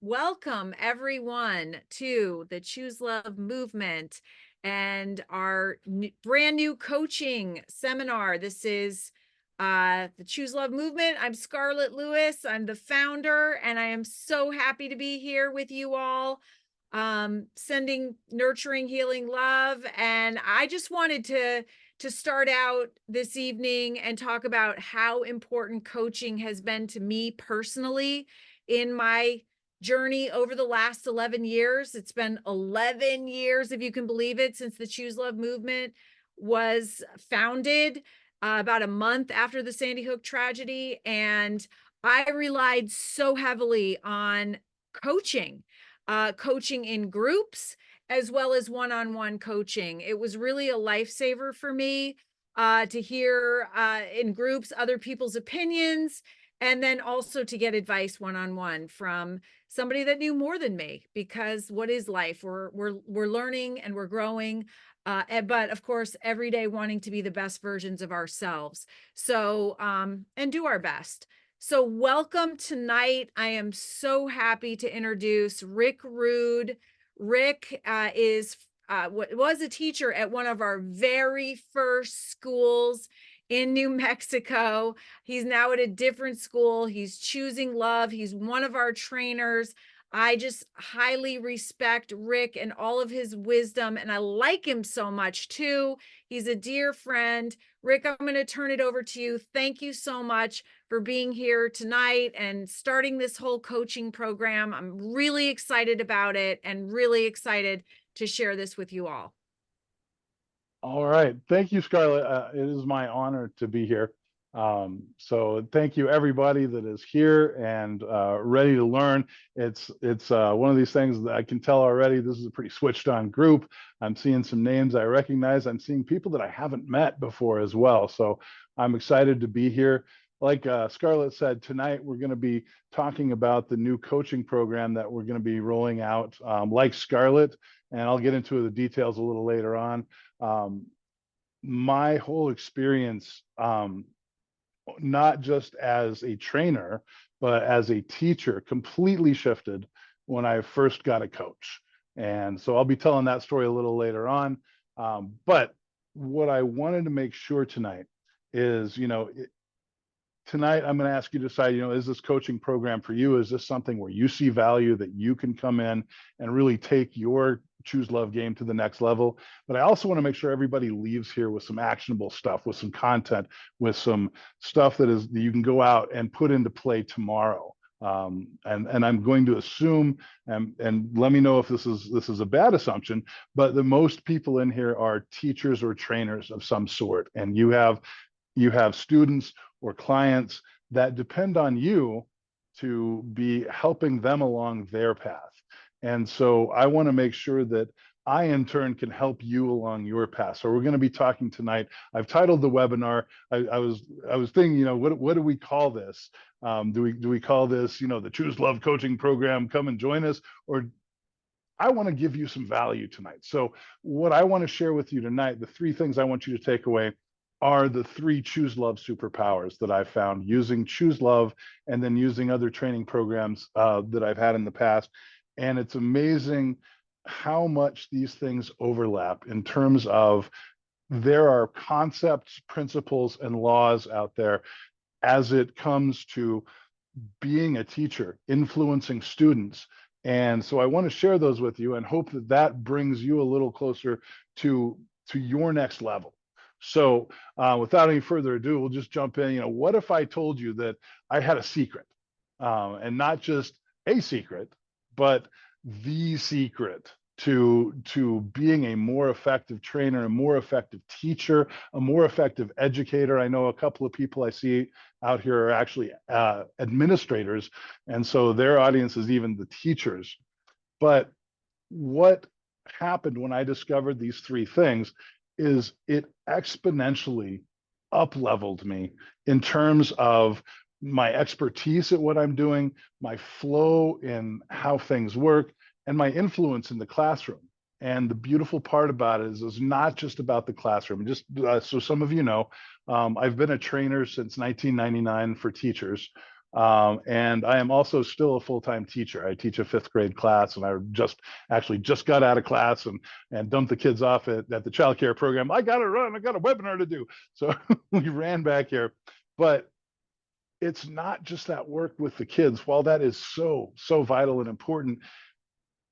Welcome everyone to the Choose Love movement and our brand new coaching seminar. This is the Choose Love movement. I'm Scarlett Lewis. I'm the founder, and I am so happy to be here with you all, sending nurturing, healing love. And I just wanted to start out this evening and talk about how important coaching has been to me personally in my journey over the last 11 years. It's been 11 years, if you can believe it, since the Choose Love movement was founded, about a month after the Sandy Hook tragedy. And I relied so heavily on coaching, coaching in groups, as well as one-on-one coaching. It was really a lifesaver for me to hear in groups other people's opinions, and then also to get advice one-on-one from somebody that knew more than me. Because what is life? We're learning and we're growing, but of course, every day wanting to be the best versions of ourselves. So and do our best. So welcome tonight. I am so happy to introduce Rick Rood. Rick was a teacher at one of our very first schools in New Mexico. He's now at a different school. He's choosing love. He's one of our trainers. I just highly respect Rick and all of his wisdom, and I like him so much too. He's a dear friend. Rick, I'm going to turn it over to you. Thank you so much for being here tonight and starting this whole coaching program. I'm really excited about it and really excited to share this with you all. All right. Thank you, Scarlett. It is my honor to be here. So thank you, everybody that is here and ready to learn. It's one of these things that I can tell already. This is a pretty switched on group. I'm seeing some names I recognize. I'm seeing people that I haven't met before as well. So I'm excited to be here. Like Scarlett said, tonight we're going to be talking about the new coaching program that we're going to be rolling out, like Scarlett, and I'll get into the details a little later on. My whole experience, not just as a trainer, but as a teacher, completely shifted when I first got a coach. And so I'll be telling that story a little later on. But what I wanted to make sure tonight is, tonight I'm going to ask you to decide, is this coaching program for you? Is this something where you see value that you can come in and really take your Choose Love game to the next level? But I also want to make sure everybody leaves here with some actionable stuff, with some content, with some stuff that you can go out and put into play tomorrow. And I'm going to assume, and let me know if this is a bad assumption, but the most people in here are teachers or trainers of some sort, and you have students or clients that depend on you to be helping them along their path. And so I want to make sure that I, in turn, can help you along your path. So we're going to be talking tonight. I've titled the webinar. I was thinking, what do we call this? Do we call this, the Choose Love Coaching Program? Come and join us, or I want to give you some value tonight. So what I want to share with you tonight, the three things I want you to take away, are the three Choose Love superpowers that I've found using Choose Love and then using other training programs that I've had in the past. And it's amazing how much these things overlap in terms of there are concepts, principles, and laws out there as it comes to being a teacher, influencing students. And so I want to share those with you and hope that that brings you a little closer to your next level. So without any further ado, we'll just jump in. What if I told you that I had a secret, and not just a secret, but the secret to being a more effective trainer, a more effective teacher, a more effective educator? I know a couple of people I see out here are actually administrators, and so their audience is even the teachers. But what happened when I discovered these three things is it exponentially up-leveled me in terms of my expertise at what I'm doing, my flow in how things work, and my influence in the classroom. And the beautiful part about it is it's not just about the classroom. Just so some of you know, I've been a trainer since 1999 for teachers. And I am also still a full-time teacher. I teach a fifth grade class, and I just got out of class and dumped the kids off at the child care program. I got to run. I got a webinar to do. So we ran back here. But it's not just that work with the kids. While that is so vital and important,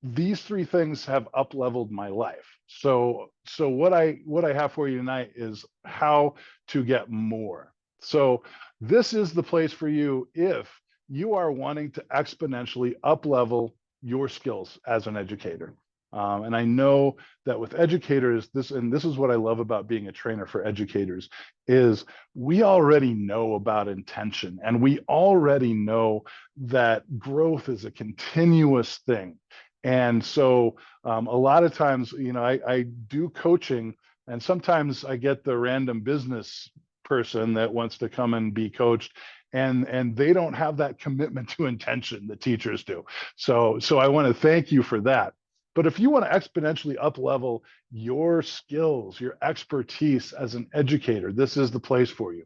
these three things have up-leveled my life. So what I have for you tonight is how to get more. So this is the place for you if you are wanting to exponentially up-level your skills as an educator. And I know that with educators, this is what I love about being a trainer for educators, is we already know about intention, and we already know that growth is a continuous thing. And so a lot of times, I do coaching, and sometimes I get the random business person that wants to come and be coached, and they don't have that commitment to intention that teachers do. So I want to thank you for that. But if you want to exponentially up level your skills, your expertise as an educator, this is the place for you.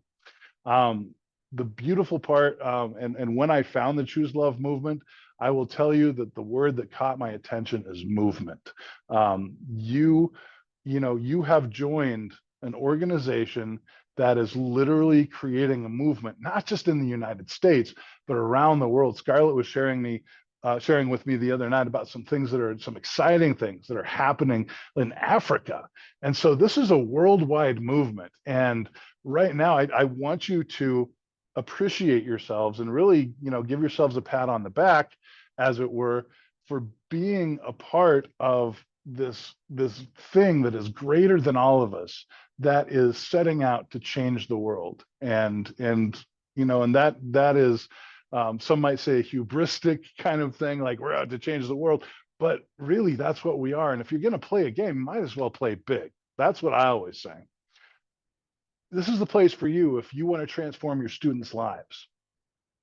The beautiful part, and when I found the Choose Love movement, I will tell you that the word that caught my attention is movement. You have joined an organization that is literally creating a movement, not just in the United States, but around the world. Scarlett was sharing with me the other night about some exciting things that are happening in Africa. And so this is a worldwide movement. And right now, I want you to appreciate yourselves and really, give yourselves a pat on the back, as it were, for being a part of this thing that is greater than all of us, that is setting out to change the world. And that is, some might say, a hubristic kind of thing, like we're out to change the world, but really that's what we are. And if you're going to play a game, you might as well play big. That's what I always say. This is the place for you if you want to transform your students' lives.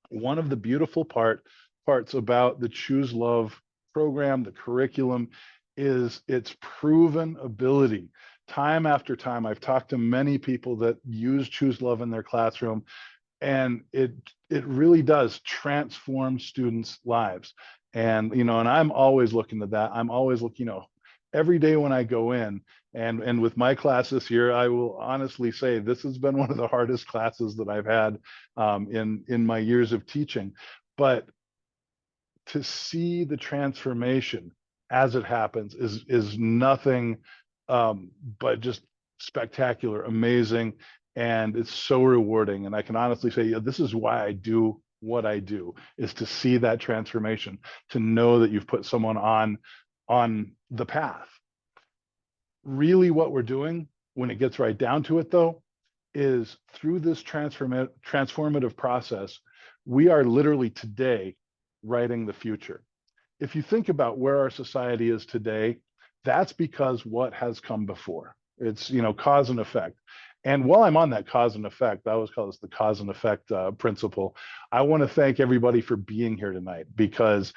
One of the beautiful parts about the Choose Love program, the curriculum, is its proven ability. Time after time, I've talked to many people that use Choose Love in their classroom, and it really does transform students' lives. And and I'm always looking to that. I'm always looking, every day when I go in, and with my class this year, I will honestly say this has been one of the hardest classes that I've had in my years of teaching. But to see the transformation as it happens is nothing but just spectacular, amazing, and it's so rewarding. And I can honestly say, this is why I do what I do, is to see that transformation, to know that you've put someone on the path. Really, what we're doing when it gets right down to it, though, is through this transformative process, we are literally today writing the future. If you think about where our society is today, that's because what has come before. It's, cause and effect. And while I'm on that cause and effect, I always call this the cause and effect principle. I want to thank everybody for being here tonight, because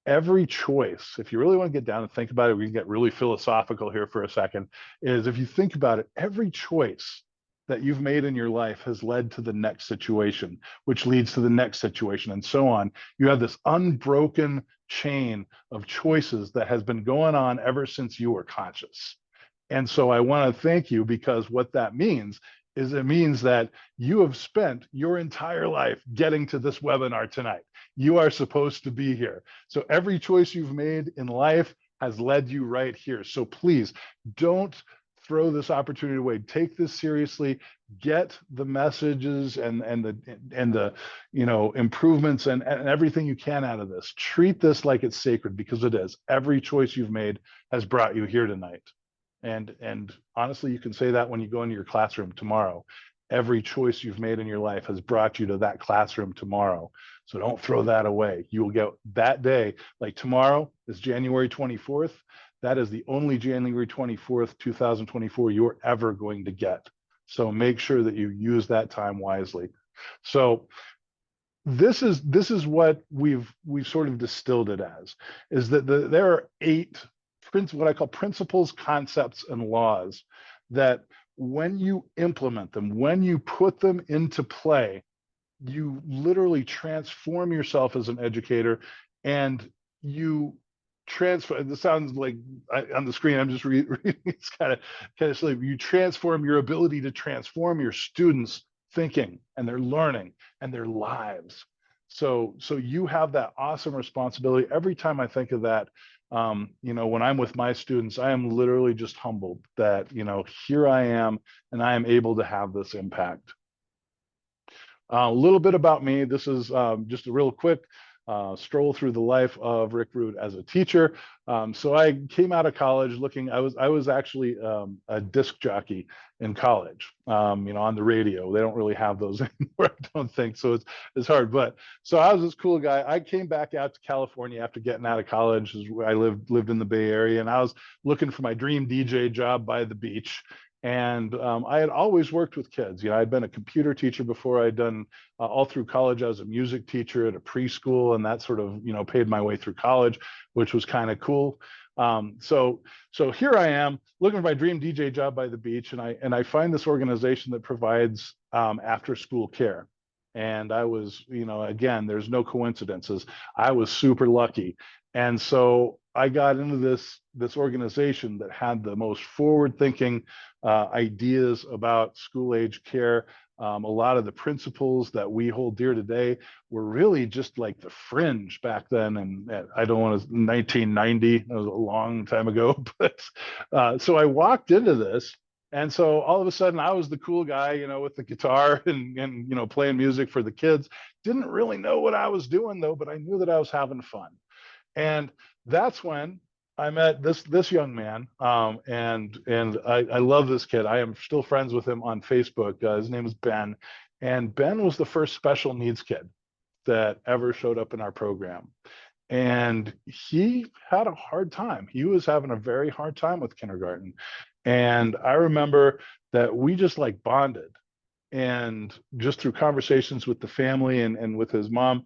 every choice, if you really want to get down and think about it, we can get really philosophical here for a second, is if you think about it, every choice that you've made in your life has led to the next situation, which leads to the next situation, and so on. You have this unbroken chain of choices that has been going on ever since you were conscious. And so I want to thank you, because what that means is it means that you have spent your entire life getting to this webinar tonight. You are supposed to be here. So every choice you've made in life has led you right here. So please don't throw this opportunity away. Take this seriously. Get the messages and the improvements and everything you can out of this. Treat this like it's sacred, because it is. Every choice you've made has brought you here tonight. And honestly, you can say that when you go into your classroom tomorrow. Every choice you've made in your life has brought you to that classroom tomorrow. So don't throw that away. You will get that day. Like tomorrow is January 24th. That is the only January 24th, 2024 you're ever going to get. So make sure that you use that time wisely. So this is what we've sort of distilled it as, is that there are 8 what I call principles, concepts, and laws that when you implement them, when you put them into play, you literally transform yourself as an educator, and you transfer. This sounds like on the screen I'm just reading, it's kind of silly. You transform your ability to transform your students thinking and their learning and their lives. So you have that awesome responsibility. Every time I think of that, when I'm with my students, I am literally just humbled that, here I am and I am able to have this impact. A little bit about me. This is just a real quick stroll through the life of Rick Rood as a teacher. So I came out of college looking. I was actually a disc jockey in college. On the radio. They don't really have those anymore, I don't think. So it's hard. But so I was this cool guy. I came back out to California after getting out of college. I lived in the Bay Area, and I was looking for my dream DJ job by the beach. And I had always worked with kids. I'd been a computer teacher before. I'd done all through college. I was a music teacher at a preschool, and that sort of, paid my way through college, which was kind of cool. So here I am looking for my dream DJ job by the beach, and I find this organization that provides after school care. And I was, again, there's no coincidences. I was super lucky. And so I got into this organization that had the most forward-thinking ideas about school-age care. A lot of the principles that we hold dear today were really just like the fringe back then. And I don't want to, 1990, that was a long time ago. But so I walked into this. And so all of a sudden I was the cool guy, with the guitar and playing music for the kids. Didn't really know what I was doing though, but I knew that I was having fun. And that's when I met this young man, and I love this kid. I am still friends with him on Facebook. His name is Ben, and Ben was the first special needs kid that ever showed up in our program. And he had a hard time. He was having a very hard time with kindergarten. And I remember that we just like bonded. And just through conversations with the family and with his mom,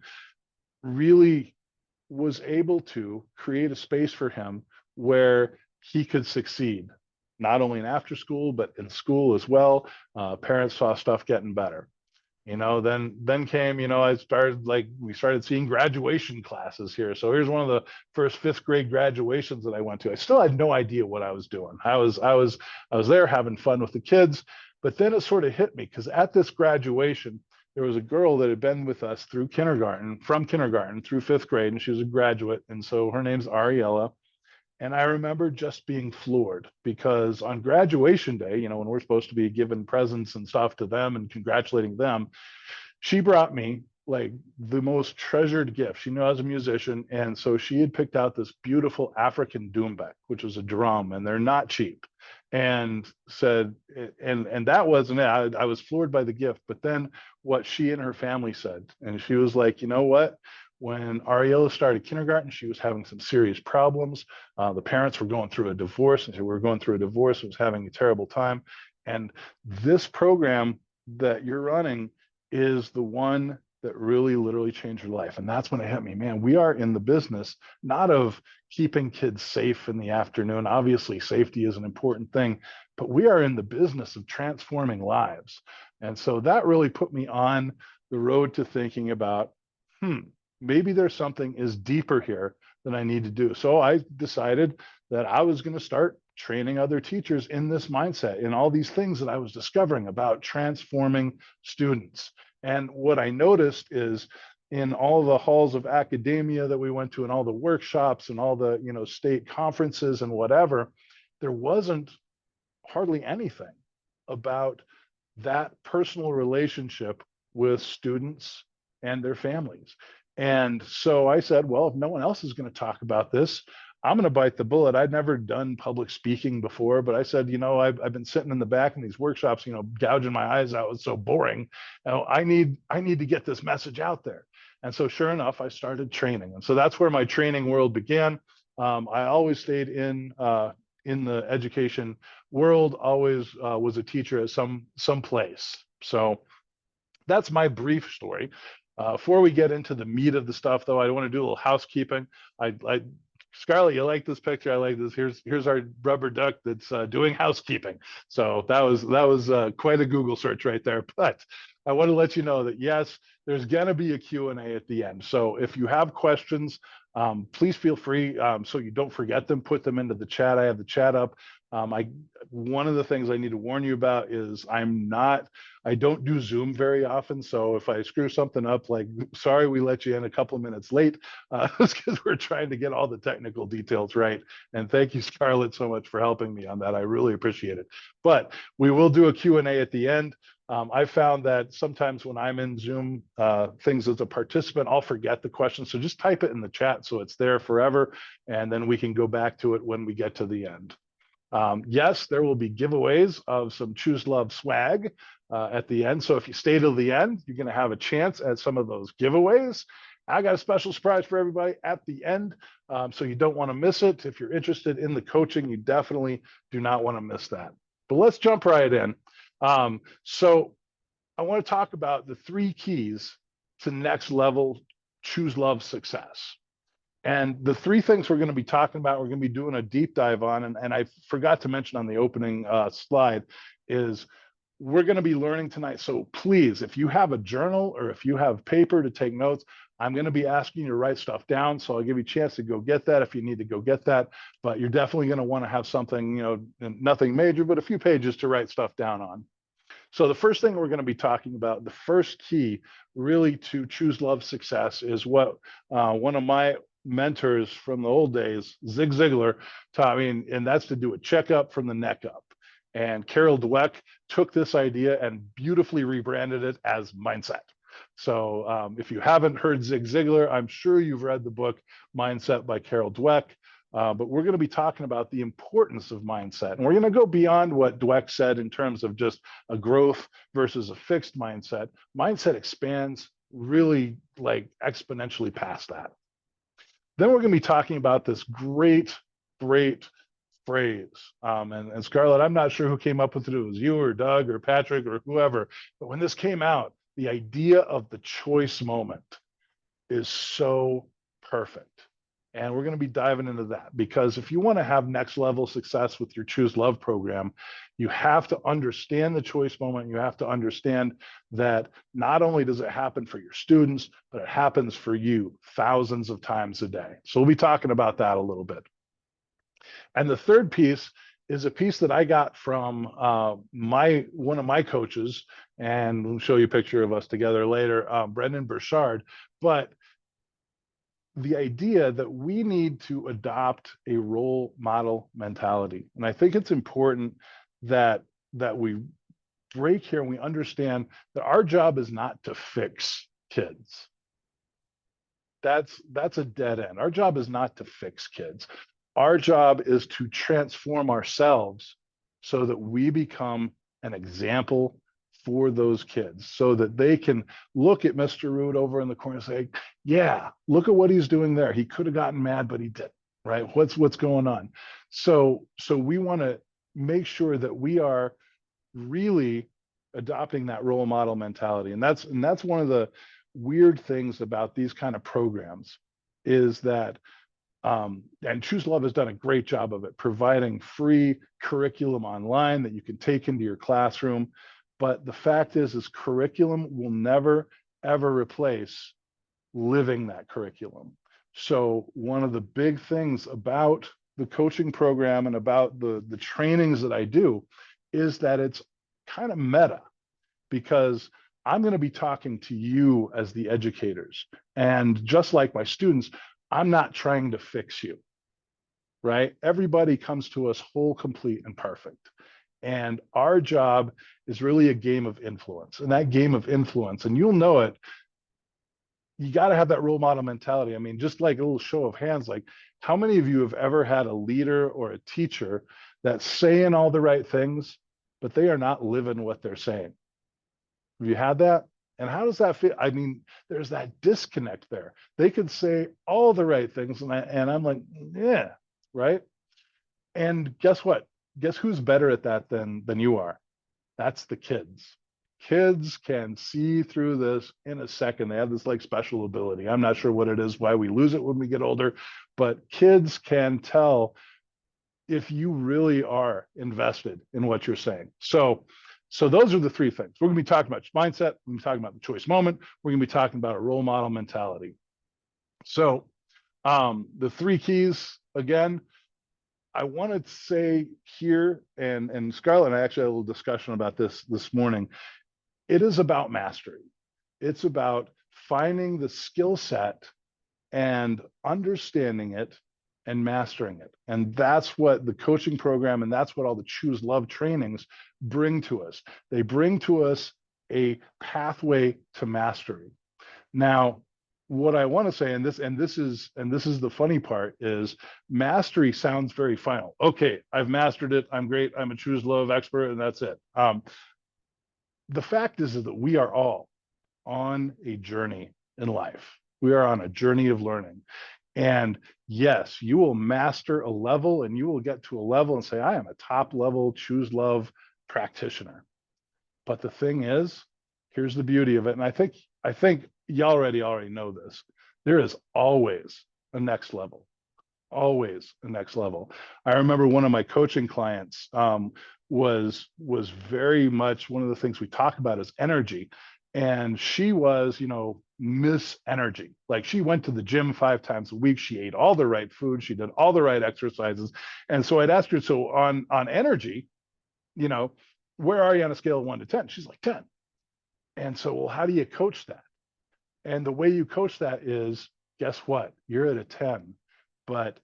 really was able to create a space for him where he could succeed, not only in after school, but in school as well. Parents saw stuff getting better. Then came, we started seeing graduation classes here. So here's one of the first fifth grade graduations that I went to. I still had no idea what I was doing. I was there having fun with the kids, but then it sort of hit me because at this graduation, there was a girl that had been with us from kindergarten through fifth grade, and she was a graduate. And so her name's Ariella. And I remember just being floored because on graduation day, when we're supposed to be giving presents and stuff to them and congratulating them, she brought me like the most treasured gift. She knew I was a musician. And so she had picked out this beautiful African doumbek, which was a drum, and they're not cheap. And said, and that wasn't it. I was floored by the gift. But then what she and her family said, and she was like, you know what? When Ariella started kindergarten, she was having some serious problems. The parents were going through a divorce, and so we were going through a divorce. Was having a terrible time. And this program that you're running is the one that really literally changed her life. And that's when it hit me, man, we are in the business not of keeping kids safe in the afternoon. Obviously, safety is an important thing, but we are in the business of transforming lives. And so that really put me on the road to thinking about, maybe there's something is deeper here than I need to do. So I decided that I was going to start training other teachers in this mindset, in all these things that I was discovering about transforming students. And what I noticed is in all the halls of academia that we went to and all the workshops and all the, state conferences and whatever, there wasn't hardly anything about that personal relationship with students and their families. And so I said, well, if no one else is going to talk about this, I'm going to bite the bullet. I'd never done public speaking before, but I said, I've been sitting in the back in these workshops, gouging my eyes out. It's so boring. I need to get this message out there. And so sure enough, I started training. And so that's where my training world began. I always stayed in the education world, always was a teacher at some place. So that's my brief story. Before we get into the meat of the stuff, though, I want to do a little housekeeping. Scarlett, you like this picture? I like this. Here's our rubber duck that's doing housekeeping. So that was quite a Google search right there. But I want to let you know that yes, there's going to be a Q&A at the end. So if you have questions, please feel free, so you don't forget them, put them into the chat. I have the chat up. One of the things I need to warn you about is I don't do Zoom very often. So if I screw something up, like, sorry, we let you in a couple of minutes late, it's because we're trying to get all the technical details right. And thank you, Scarlett, so much for helping me on that. I really appreciate it. But we will do a Q&A at the end. I found that sometimes when I'm in Zoom things as a participant, I'll forget the question. So just type it in the chat so it's there forever, and then we can go back to it when we get to the end. Yes, there will be giveaways of some Choose Love swag at the end. So if you stay till the end, you're going to have a chance at some of those giveaways. I got a special surprise for everybody at the end, so you don't want to miss it. If you're interested in the coaching, you definitely do not want to miss that. But let's jump right in. So I want to talk about the 3 keys to next level Choose Love success. And the 3 things we're going to be talking about, we're going to be doing a deep dive on, and I forgot to mention on the opening slide, is we're going to be learning tonight. So please, if you have a journal or if you have paper to take notes, I'm going to be asking you to write stuff down. So I'll give you a chance to go get that if you need to go get that. But you're definitely going to want to have something, nothing major, but a few pages to write stuff down on. So the first thing we're going to be talking about, the first key really to Choose Love success, is what one of my mentors from the old days, Zig Ziglar, taught me, and that's to do a checkup from the neck up. And Carol Dweck took this idea and beautifully rebranded it as mindset. So if you haven't heard Zig Ziglar, I'm sure you've read the book Mindset by Carol Dweck. But we're going to be talking about the importance of mindset. And we're going to go beyond what Dweck said in terms of just a growth versus a fixed mindset. Mindset expands really like exponentially past that. Then we're going to be talking about this great phrase. And Scarlett, I'm not sure who came up with it. It was you or Doug or Patrick or whoever. But when this came out, the idea of the choice moment is so perfect. And we're going to be diving into that, because if you want to have next level success with your Choose Love program, you have to understand the choice moment. You have to understand that not only does it happen for your students, but it happens for you thousands of times a day. So we'll be talking about that a little bit. And the third piece is a piece that I got from one of my coaches, and we'll show you a picture of us together later, Brendan Burchard. But the idea that we need to adopt a role model mentality. And I think it's important that we break here and we understand that our job is not to fix kids. That's a dead end. Our job is not to fix kids. Our job is to transform ourselves so that we become an example for those kids, so that they can look at Mr. Rood over in the corner and say, yeah, look at what he's doing there. He could have gotten mad, but he didn't, right? What's going on? So we want to make sure that we are really adopting that role model mentality. And that's one of the weird things about these kind of programs, is that and Choose Love has done a great job of it, providing free curriculum online that you can take into your classroom. But the fact is curriculum will never, ever replace living that curriculum. So one of the big things about the coaching program and about the trainings that I do is that it's kind of meta, because I'm going to be talking to you as the educators. And just like my students, I'm not trying to fix you, right? Everybody comes to us whole, complete, and perfect. And our job is really a game of influence. And that game of influence, and you'll know it, you got to have that role model mentality. I mean, just like a little show of hands, like how many of you have ever had a leader or a teacher that's saying all the right things, but they are not living what they're saying? Have you had that? And how does that feel? I mean, there's that disconnect there. They could say all the right things, and I'm like, yeah, right. And guess what? Guess who's better at that than you are? That's the kids. Kids can see through this in a second. They have this like special ability. I'm not sure what it is, why we lose it when we get older, but kids can tell if you really are invested in what you're saying. So So those are the three things. We're going to be talking about mindset. We're going to be talking about the choice moment. We're going to be talking about a role model mentality. So the three keys, again, I want to say here, and Scarlett and I actually had a little discussion about this morning. It is about mastery. It's about finding the skill set and understanding it and mastering it. And that's what the coaching program and that's what all the Choose Love trainings bring to us. They bring to us a pathway to mastery. Now, what I want to say, and this is the funny part, is mastery sounds very final. Okay, I've mastered it. I'm great. I'm a Choose Love expert, and that's it. The fact is that we are all on a journey in life. We are on a journey of learning. And yes, you will master a level and you will get to a level and say, I am a top level Choose Love practitioner. But the thing is, here's the beauty of it. And I think you already know this. There is always a next level, always a next level. I remember one of my coaching clients was very much one of the things we talk about is energy. And she was, Miss Energy. Like she went to the gym 5 times a week. She ate all the right food. She did all the right exercises. And so I'd ask her, so on energy, where are you on a scale of 1 to 10? She's like 10. And so, well, how do you coach that? And the way you coach that is, guess what? You're at a 10, but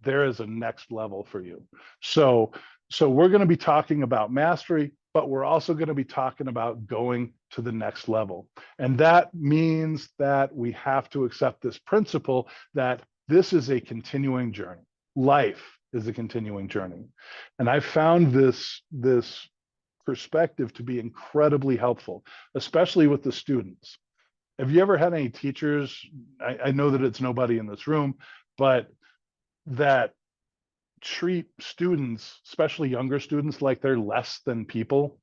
there is a next level for you. So we're going to be talking about mastery, but we're also going to be talking about going to the next level. And that means that we have to accept this principle that this is a continuing journey. Life is a continuing journey. And I found this perspective to be incredibly helpful, especially with the students. Have you ever had any teachers? I know that it's nobody in this room, but that treat students, especially younger students, like they're less than people,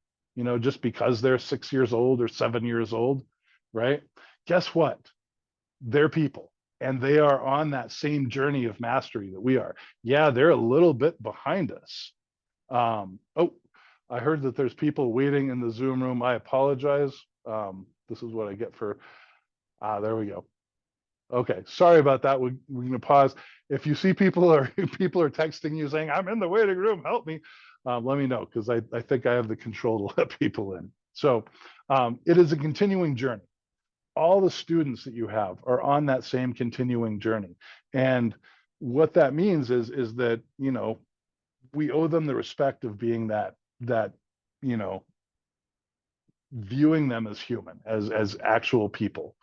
just because they're 6 years old or 7 years old, right? Guess what? They're people and they are on that same journey of mastery that we are. Yeah, they're a little bit behind us. Oh, I heard that there's people waiting in the Zoom room. I apologize. This is what I get for, there we go. Okay, sorry about that. We're going to pause. If you see people are texting you saying, I'm in the waiting room, help me, let me know, because I think I have the control to let people in. So it is a continuing journey. All the students that you have are on that same continuing journey. And what that means is that, we owe them the respect of being that, viewing them as human, as actual people.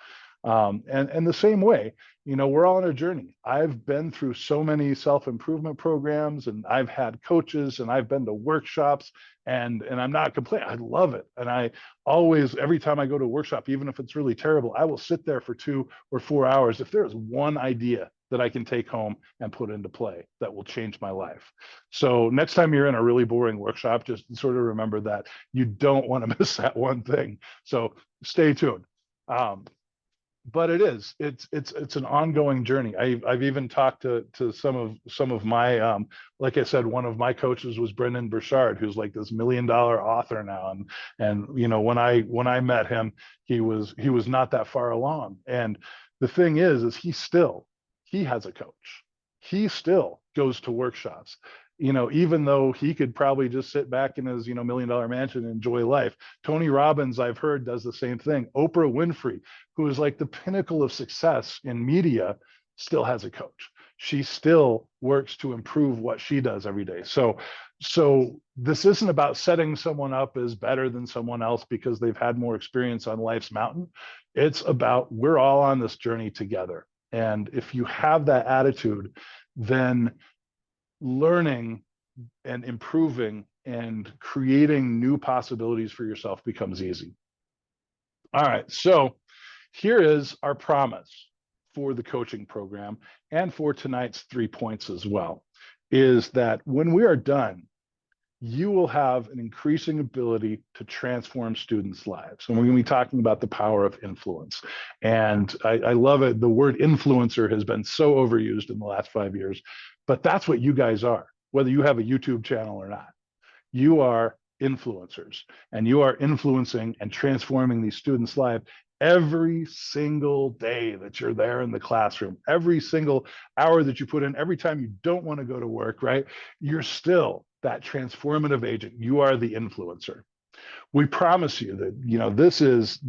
And the same way, we're all on a journey. I've been through so many self-improvement programs and I've had coaches and I've been to workshops and I'm not complaining. I love it. And I always, every time I go to a workshop, even if it's really terrible, I will sit there for 2 or 4 hours. If there's one idea that I can take home and put into play that will change my life. So next time you're in a really boring workshop, just sort of remember that you don't want to miss that one thing. So stay tuned. But it's an ongoing journey. I've even talked to some of my like I said, one of my coaches was Brendan Burchard, who's like this $1 million author now, and when I met him, he was not that far along. And the thing is he has a coach. He still goes to workshops. Even though he could probably just sit back in his, $1 million mansion and enjoy life. Tony Robbins, I've heard, does the same thing. Oprah Winfrey, who is like the pinnacle of success in media, still has a coach. She still works to improve what she does every day. So this isn't about setting someone up as better than someone else because they've had more experience on life's mountain. It's about we're all on this journey together. And if you have that attitude, then learning and improving and creating new possibilities for yourself becomes easy. All right, so here is our promise for the coaching program and for tonight's 3 points as well, is that when we are done, you will have an increasing ability to transform students' lives. And we're going to be talking about the power of influence. And I love it. The word influencer has been so overused in the last 5 years, but that's what you guys are, whether you have a YouTube channel or not. You are influencers, and you are influencing and transforming these students' lives every single day that you're there in the classroom, every single hour that you put in, every time you don't want to go to work, right? You're still that transformative agent. You are the influencer. We promise you that,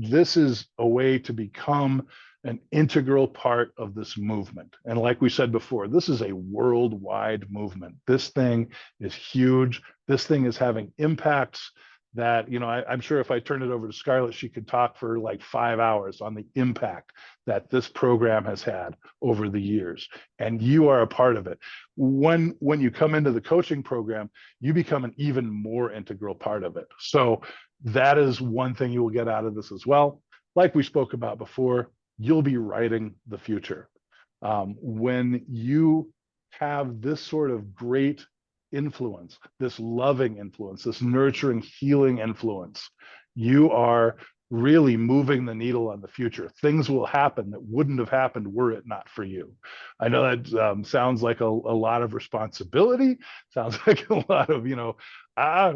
this is a way to become an integral part of this movement. And like we said before, this is a worldwide movement. This thing is huge. This thing is having impacts that, I'm sure if I turn it over to Scarlett, she could talk for like 5 hours on the impact that this program has had over the years. And you are a part of it. When you come into the coaching program, you become an even more integral part of it. So that is one thing you will get out of this as well. Like we spoke about before, you'll be writing the future. When you have this sort of great influence, this loving influence, this nurturing, healing influence, you are really moving the needle on the future. Things will happen that wouldn't have happened were it not for you. I know that sounds like a lot of responsibility, sounds like a lot of,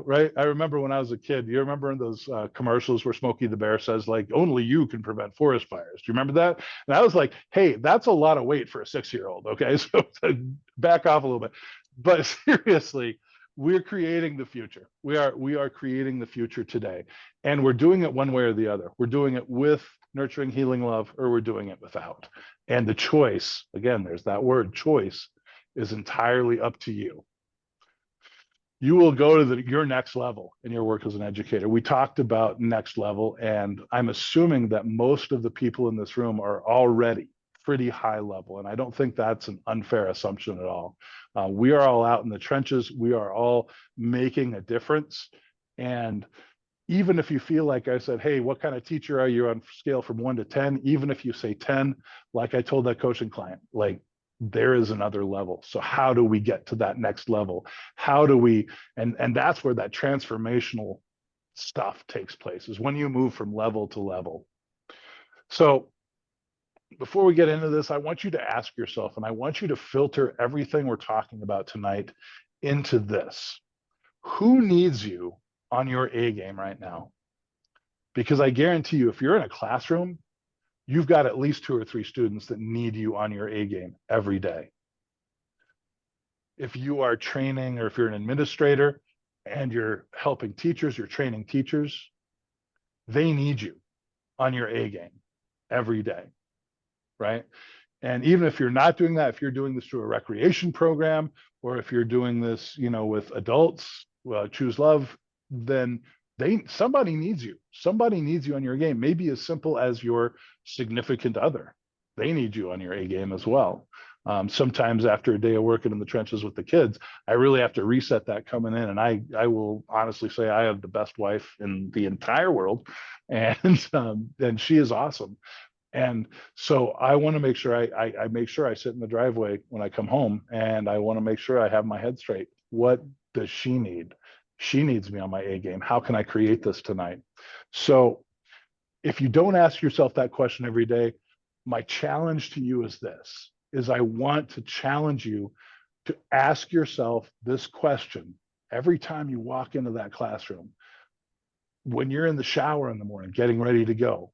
right? I remember when I was a kid, you remember in those commercials where Smokey the Bear says, like, only you can prevent forest fires. Do you remember that? And I was like, hey, that's a lot of weight for a 6-year-old. Okay, so back off a little bit. But seriously, we're creating the future. We are creating the future today. And we're doing it one way or the other. We're doing it with nurturing, healing, love, or we're doing it without. And the choice, again, there's that word choice, is entirely up to you. You will go to your next level in your work as an educator. We talked about next level, and I'm assuming that most of the people in this room are already pretty high level. And I don't think that's an unfair assumption at all. We are all out in the trenches. We are all making a difference. And even if you feel like I said, hey, what kind of teacher are you on scale from 1 to 10? Even if you say 10, like I told that coaching client, like, there is another level. So how do we get to that next level? How do we, and that's where that transformational stuff takes place, is when you move from level to level. So before we get into this, I want you to ask yourself, and I want you to filter everything we're talking about tonight into this. Who needs you on your A game right now? Because I guarantee you, if you're in a classroom, you've got at least 2 or 3 students that need you on your A game every day. If you are training, or if you're an administrator and you're helping teachers, you're training teachers, they need you on your A game every day, right? And even if you're not doing that, if you're doing this through a recreation program, or if you're doing this, with adults, Choose Love, then somebody needs you. Somebody needs you on your game. Maybe as simple as your significant other. They need you on your A game as well. Sometimes after a day of working in the trenches with the kids, I really have to reset that coming in. And I will honestly say I have the best wife in the entire world, and she is awesome. And so I want to make sure I make sure I sit in the driveway when I come home, and I want to make sure I have my head straight. What does she need? She needs me on my A game. How can I create this tonight? So if you don't ask yourself that question every day, my challenge to you is this, is I want to challenge you to ask yourself this question every time you walk into that classroom. When you're in the shower in the morning, getting ready to go,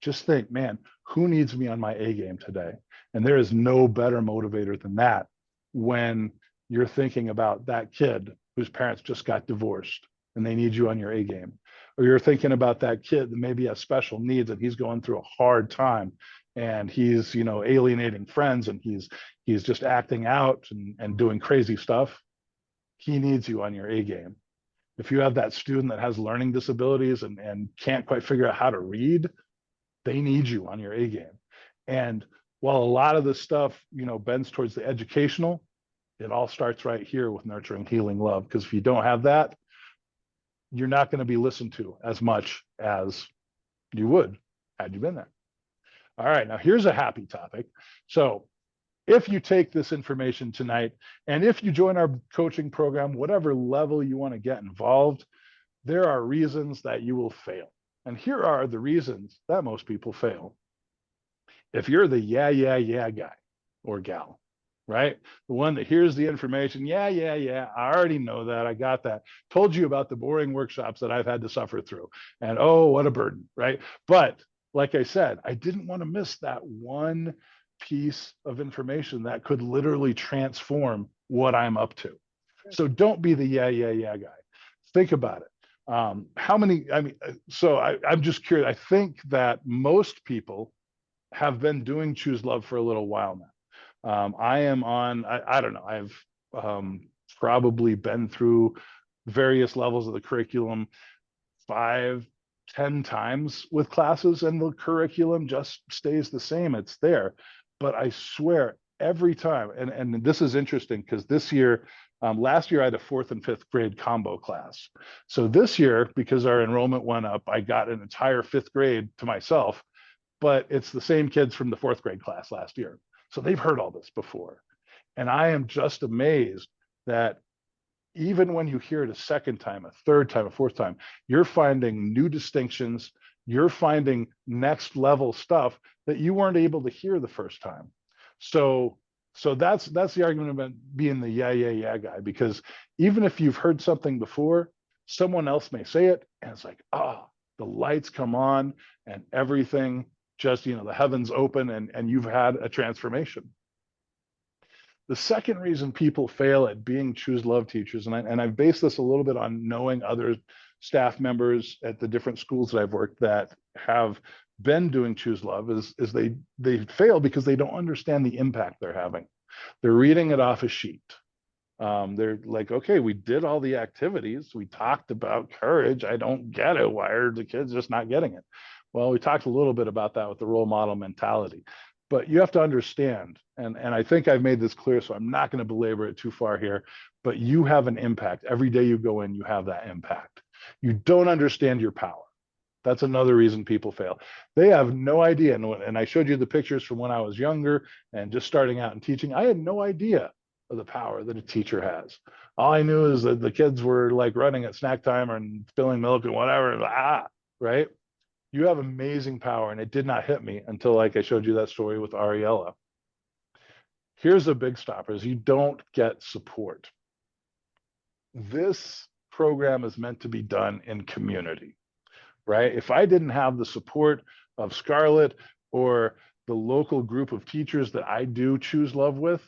just think, man, who needs me on my A game today? And there is no better motivator than that when you're thinking about that kid whose parents just got divorced and they need you on your A game. Or you're thinking about that kid that maybe has special needs and he's going through a hard time and he's, alienating friends and he's just acting out and doing crazy stuff. He needs you on your A game. If you have that student that has learning disabilities and can't quite figure out how to read, they need you on your A game. And while a lot of this stuff, bends towards the educational, it all starts right here with nurturing, healing, love. Because if you don't have that, you're not going to be listened to as much as you would had you been there. All right, now here's a happy topic. So if you take this information tonight, and if you join our coaching program, whatever level you want to get involved, there are reasons that you will fail. And here are the reasons that most people fail. If you're the yeah guy or gal, right? The one that hears the information. Yeah, yeah, yeah. I already know that. I got that. Told you about the boring workshops that I've had to suffer through. And oh, what a burden, right? But like I said, I didn't want to miss that one piece of information that could literally transform what I'm up to. So don't be the yeah, yeah, yeah guy. Think about it. How many, I mean, so I'm just curious. I think that most people have been doing Choose Love for a little while now. I am on, I don't know, I've probably been through various levels of the curriculum 5, 10 times with classes, and the curriculum just stays the same. It's there. But I swear every time, and this is interesting because this year, last year I had a fourth and fifth grade combo class. So this year, because our enrollment went up, I got an entire fifth grade to myself, but it's the same kids from the fourth grade class last year. So they've heard all this before. And I am just amazed that even when you hear it a second time, a third time, a fourth time, you're finding new distinctions. You're finding next level stuff that you weren't able to hear the first time. So, so that's the argument about being the yeah, yeah, yeah guy, because even if you've heard something before, someone else may say it, and it's like, ah, the lights come on and everything just, the heavens open and you've had a transformation. The second reason people fail at being Choose Love teachers, and I've based this a little bit on knowing other staff members at the different schools that I've worked that have been doing Choose Love, is they fail because they don't understand the impact they're having. They're reading it off a sheet. They're like, okay, we did all the activities. We talked about courage. I don't get it. Why are the kids just not getting it? Well, we talked a little bit about that with the role model mentality. But you have to understand, and I think I've made this clear, so I'm not going to belabor it too far here, but you have an impact. Every day you go in, you have that impact. You don't understand your power. That's another reason people fail. They have no idea. And I showed you the pictures from when I was younger and just starting out in teaching. I had no idea of the power that a teacher has. All I knew is that the kids were like running at snack time and spilling milk and whatever. Right? You have amazing power. And it did not hit me until, like I showed you that story with Ariella. Here's a big stopper: is you don't get support. This program is meant to be done in community, right? If I didn't have the support of Scarlett or the local group of teachers that I do Choose Love with,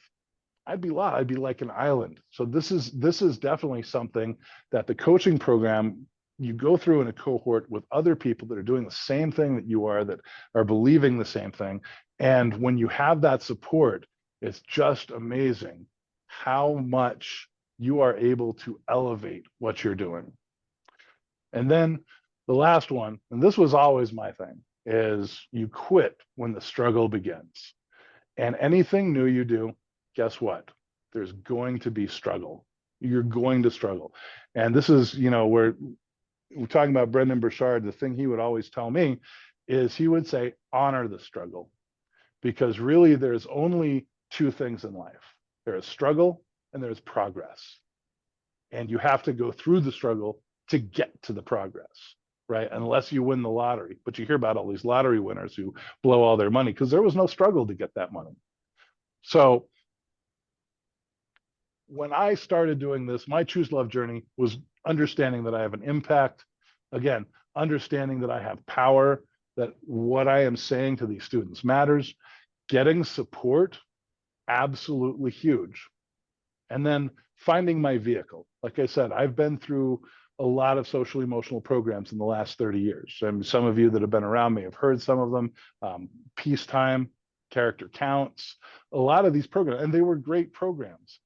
I'd be lost. I'd be like an island. So this is definitely something that the coaching program, you go through in a cohort with other people that are doing the same thing that you are, that are believing the same thing. And when you have that support, it's just amazing how much you are able to elevate what you're doing. And then the last one, and this was always my thing, is you quit when the struggle begins. And anything new you do, guess what? There's going to be struggle. You're going to struggle. And this is, where we're talking about Brendan Burchard. The thing he would always tell me is he would say, honor the struggle. Because really, there's only two things in life: there is struggle and there's progress. And you have to go through the struggle to get to the progress, right? Unless you win the lottery. But you hear about all these lottery winners who blow all their money because there was no struggle to get that money. So when I started doing this, my Choose Love journey was understanding that I have an impact. Again, understanding that I have power, that what I am saying to these students matters. Getting support, absolutely huge. And then finding my vehicle. Like I said, I've been through a lot of social emotional programs in the last 30 years. And some of you that have been around me have heard some of them. Peacetime, Character Counts, a lot of these programs, and they were great programs.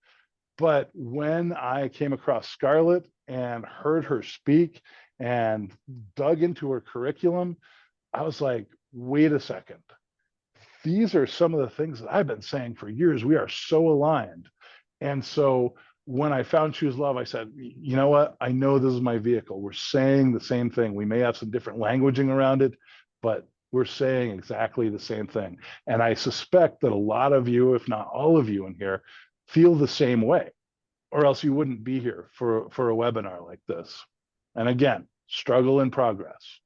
But when I came across Scarlett and heard her speak and dug into her curriculum, I was like, wait a second. These are some of the things that I've been saying for years. We are so aligned. And so when I found Choose Love, I said, you know what? I know this is my vehicle. We're saying the same thing. We may have some different languaging around it, but we're saying exactly the same thing. And I suspect that a lot of you, if not all of you in here, feel the same way, or else you wouldn't be here for a webinar like this. And again, struggle in progress.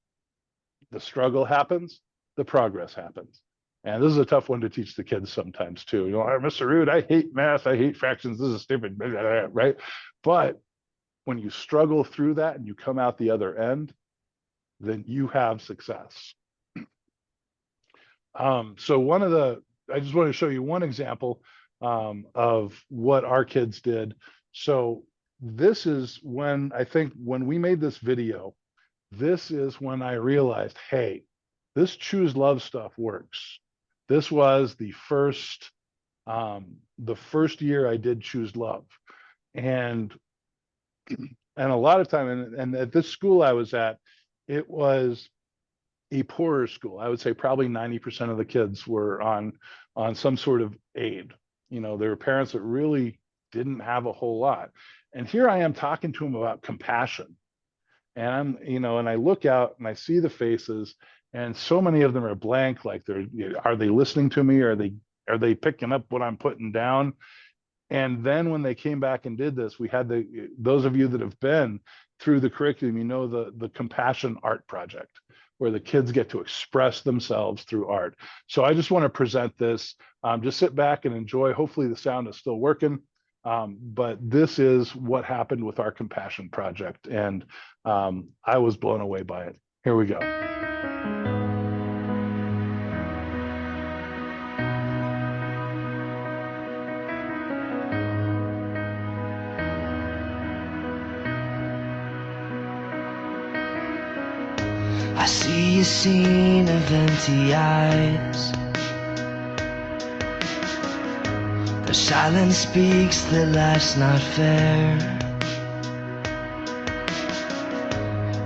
The struggle happens, the progress happens. And this is a tough one to teach the kids sometimes too. Mr. Rood, I hate math. I hate fractions. This is stupid, right? But when you struggle through that and you come out the other end, then you have success. So I just want to show you one example of what our kids did. So this is when we made this video, this is when I realized, hey, this choose love stuff works. This was the first year I did choose love. And a lot of time, and at this school I was at, it was a poorer school. I would say probably 90% of the kids were on some sort of aid. There were parents that really didn't have a whole lot. And here I am talking to them about compassion. And and I look out and I see the faces, and so many of them are blank, like are they listening to me? Are they picking up what I'm putting down? And then when they came back and did this, we had those of you that have been through the curriculum, the Compassion Art Project, where the kids get to express themselves through art. So I just want to present this. Just sit back and enjoy. Hopefully the sound is still working. But this is what happened with our Compassion Project. And I was blown away by it. Here we go. I see a scene of empty eyes. The silence speaks that life's not fair.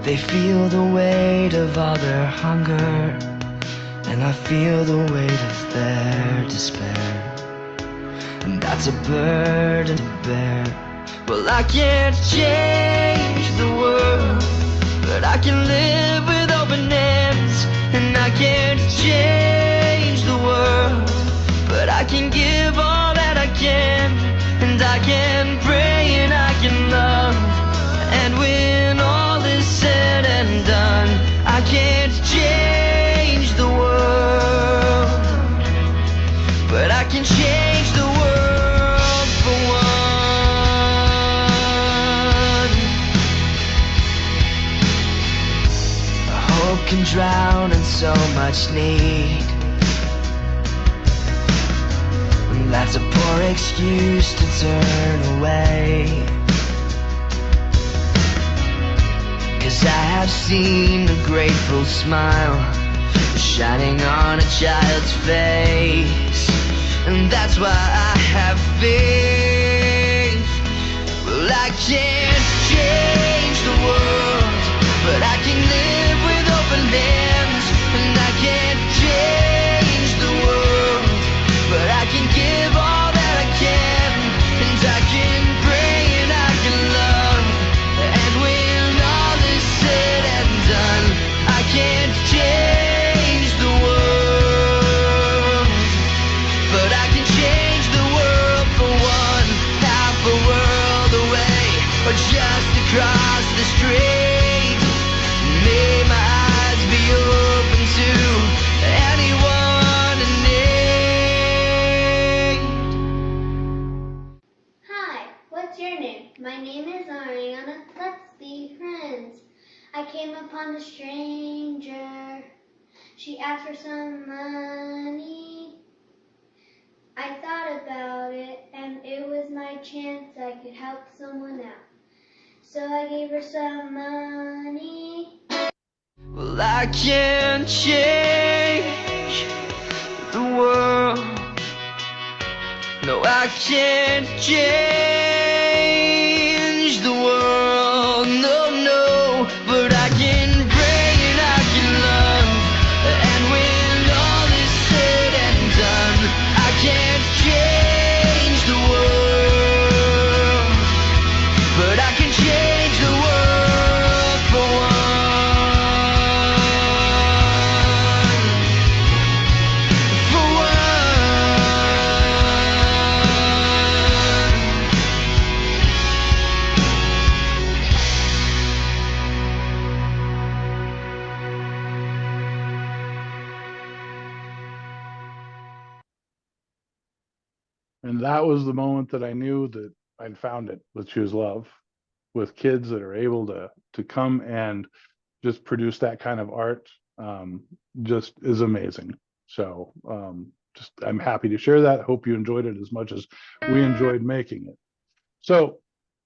They feel the weight of all their hunger, and I feel the weight of their despair. And that's a burden to bear. Well, I can't change the world, but I can live with open ends. And I can't change the world, but I can give all that I can. And I can pray and I can love. And when all is said and done, I can't change the world, but I can change the world for one. Hope can drown in so much need. That's a poor excuse to turn away. 'Cause I have seen a grateful smile shining on a child's face, and that's why I have faith. Well, I can't change the world, but I can live with open hands. And I can't change the world, but I can give all that I can. And I can pray and I can love. And when all is said and done, I can't change the world, but I can change the world for one. Half a world away, or just across the street. May my eyes be open to anyone in need. Hi, what's your name? My name is Ariana. Let's be friends. I came upon a stranger. She asked for some money. I thought about it, and it was my chance I could help someone out. So I gave her some money. Well, I can't change the world. No, I can't change the world. No, no, but I can pray and I can love. And when all is said and done, I can't change the world, but I can change the world for one. For one. And that was the moment that I knew that I'd found it with Choose Love, with kids that are able to come and just produce that kind of art. Just is amazing. So just I'm happy to share that. Hope you enjoyed it as much as we enjoyed making it. So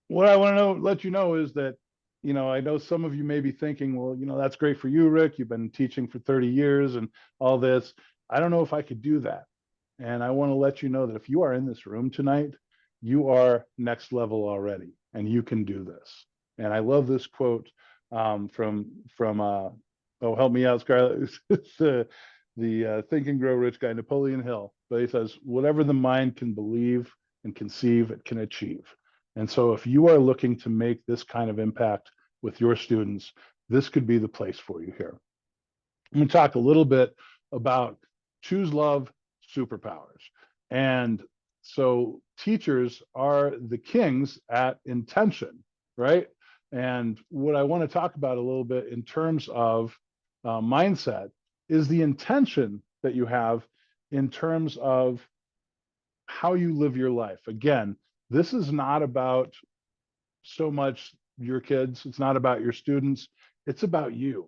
what I want to let you know is that, I know some of you may be thinking, well, that's great for you, Rick. You've been teaching for 30 years and all this. I don't know if I could do that. And I want to let you know that if you are in this room tonight, you are next level already, and you can do this. And I love this quote from oh, help me out, Scarlett. It's the Think and Grow Rich guy, Napoleon Hill. But he says, whatever the mind can believe and conceive, it can achieve. And so if you are looking to make this kind of impact with your students, this could be the place for you here. I'm going to talk a little bit about Choose Love superpowers. And so teachers are the kings at intention, right? And what I want to talk about a little bit in terms of mindset is the intention that you have in terms of how you live your life. Again, this is not about so much your kids, it's not about your students, it's about you.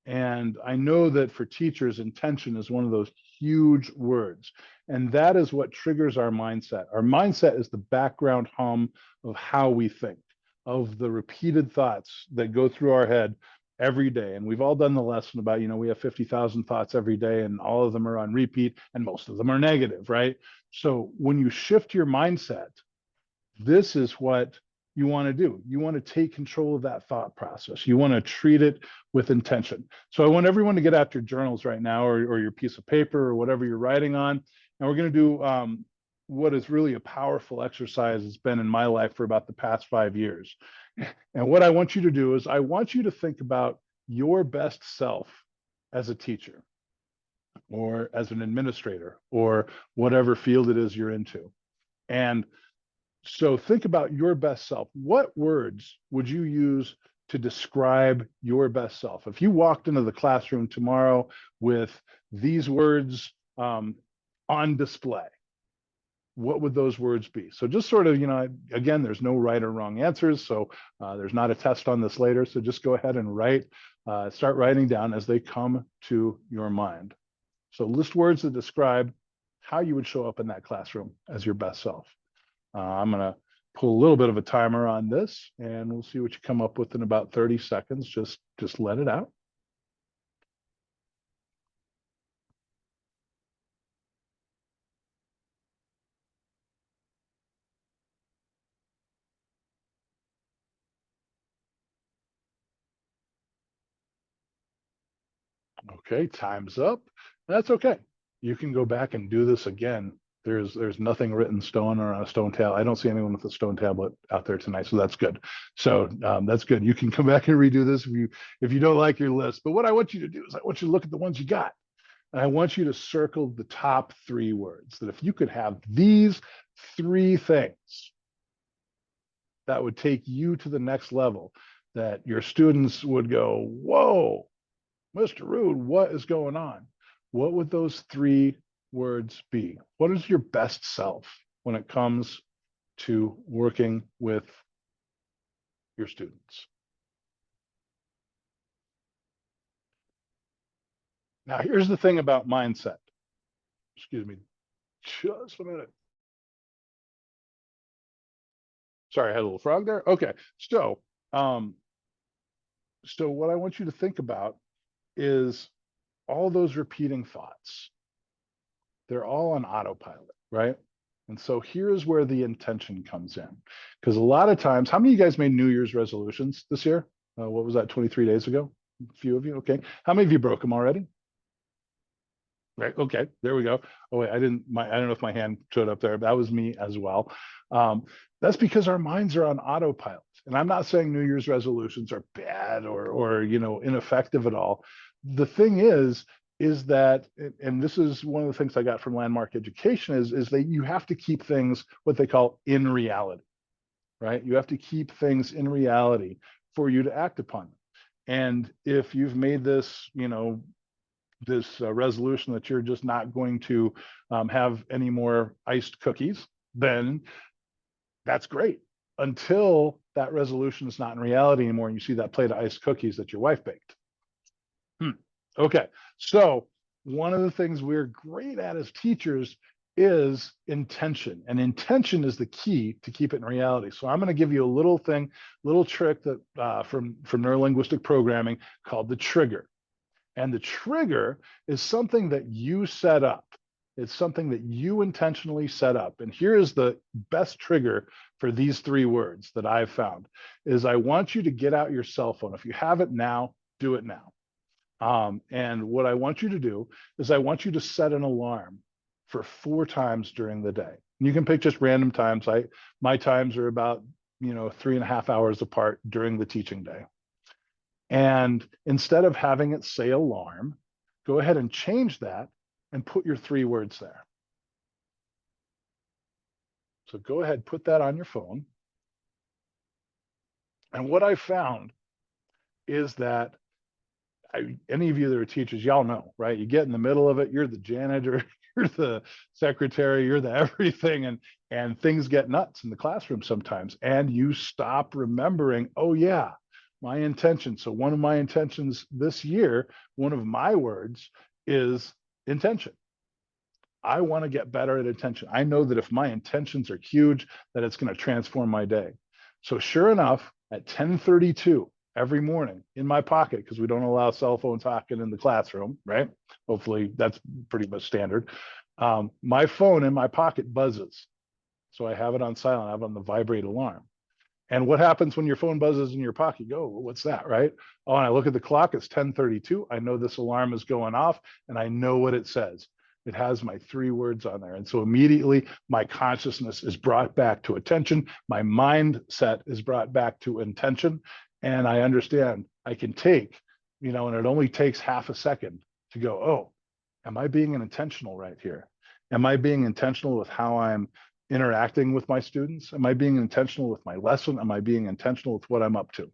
And I know that for teachers, intention is one of those huge words. And that is what triggers our mindset. Our mindset is the background hum of how we think, of the repeated thoughts that go through our head every day. And we've all done the lesson about, we have 50,000 thoughts every day, and all of them are on repeat, and most of them are negative, right? So when you shift your mindset, this is what you want to do. You want to take control of that thought process. You want to treat it with intention. So I want everyone to get out your journals right now, or your piece of paper, or whatever you're writing on. And we're going to do what is really a powerful exercise. It's been in my life for about the past 5 years. And what I want you to do is I want you to think about your best self as a teacher, or as an administrator, or whatever field it is you're into. And so think about your best self. What words would you use to describe your best self? If you walked into the classroom tomorrow with these words on display, what would those words be? So just sort of, again, there's no right or wrong answers. So there's not a test on this later. So just go ahead and start writing down as they come to your mind. So list words that describe how you would show up in that classroom as your best self. I'm going to pull a little bit of a timer on this, and we'll see what you come up with in about 30 seconds. Just let it out. Okay, time's up. That's okay. You can go back and do this again. There's nothing written stone or on a stone tablet. I don't see anyone with a stone tablet out there tonight, so that's good. So that's good. You can come back and redo this if you don't like your list. But what I want you to do is I want you to look at the ones you got. And I want you to circle the top 3 words, that if you could have these 3 things that would take you to the next level, that your students would go, whoa, Mr. Rood, what is going on? What would those 3 words be? What is your best self when it comes to working with your students? Now, here's the thing about mindset. Excuse me, just a minute. Sorry, I had a little frog there. Okay, so what I want you to think about is all those repeating thoughts. They're all on autopilot, right? And so here's where the intention comes in. Because a lot of times, how many of you guys made New Year's resolutions this year? What was that, 23 days ago? A few of you, okay. How many of you broke them already? Right, okay, there we go. Oh wait, I don't know if my hand showed up there, but that was me as well. That's because our minds are on autopilot. And I'm not saying New Year's resolutions are bad or ineffective at all. The thing is that, and this is one of the things I got from Landmark Education, is that you have to keep things what they call in reality, right? You have to keep things in reality for you to act upon them. And if you've made this, this resolution that you're just not going to have any more iced cookies, then that's great until that resolution is not in reality anymore and you see that plate of iced cookies that your wife baked. Okay, so one of the things we're great at as teachers is intention, and intention is the key to keep it in reality. So I'm going to give you a little trick that from neurolinguistic programming called the trigger. And the trigger is something that you set up. It's something that you intentionally set up. And here is the best trigger for these 3 words that I've found is I want you to get out your cell phone. If you have it now, do it now. And what I want you to do is I want you to set an alarm for 4 times during the day. You can pick just random times. My times are about 3.5 hours apart during the teaching day. And instead of having it say alarm, go ahead and change that and put your 3 words there. So go ahead, put that on your phone. And what I found is that any of you that are teachers, y'all know, right? You get in the middle of it, you're the janitor, you're the secretary, you're the everything, and things get nuts in the classroom sometimes. And you stop remembering, oh yeah, my intention. So one of my intentions this year, one of my words is intention. I want to get better at intention. I know that if my intentions are huge, that it's going to transform my day. So sure enough, at 10:32 every morning in my pocket, because we don't allow cell phone talking in the classroom, right? Hopefully that's pretty much standard. My phone in my pocket buzzes. So I have it on silent. I have it on the vibrate alarm. And what happens when your phone buzzes in your pocket? You go, well, what's that, right? Oh, and I look at the clock, it's 10:32. I know this alarm is going off and I know what it says. It has my 3 words on there. And so immediately my consciousness is brought back to attention. My mindset is brought back to intention. And I understand I can take, and it only takes half a second to go, oh, am I being intentional right here? Am I being intentional with how I'm interacting with my students? Am I being intentional with my lesson? Am I being intentional with what I'm up to?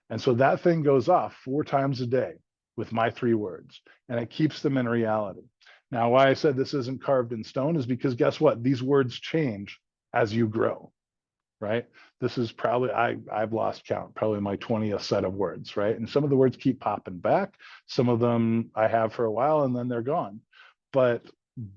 And so that thing goes off 4 times a day with my 3 words, and it keeps them in reality. Now, why I said this isn't carved in stone is because guess what? These words change as you grow, right? This is probably, I've lost count, probably my 20th set of words, right? And some of the words keep popping back. Some of them I have for a while and then they're gone. But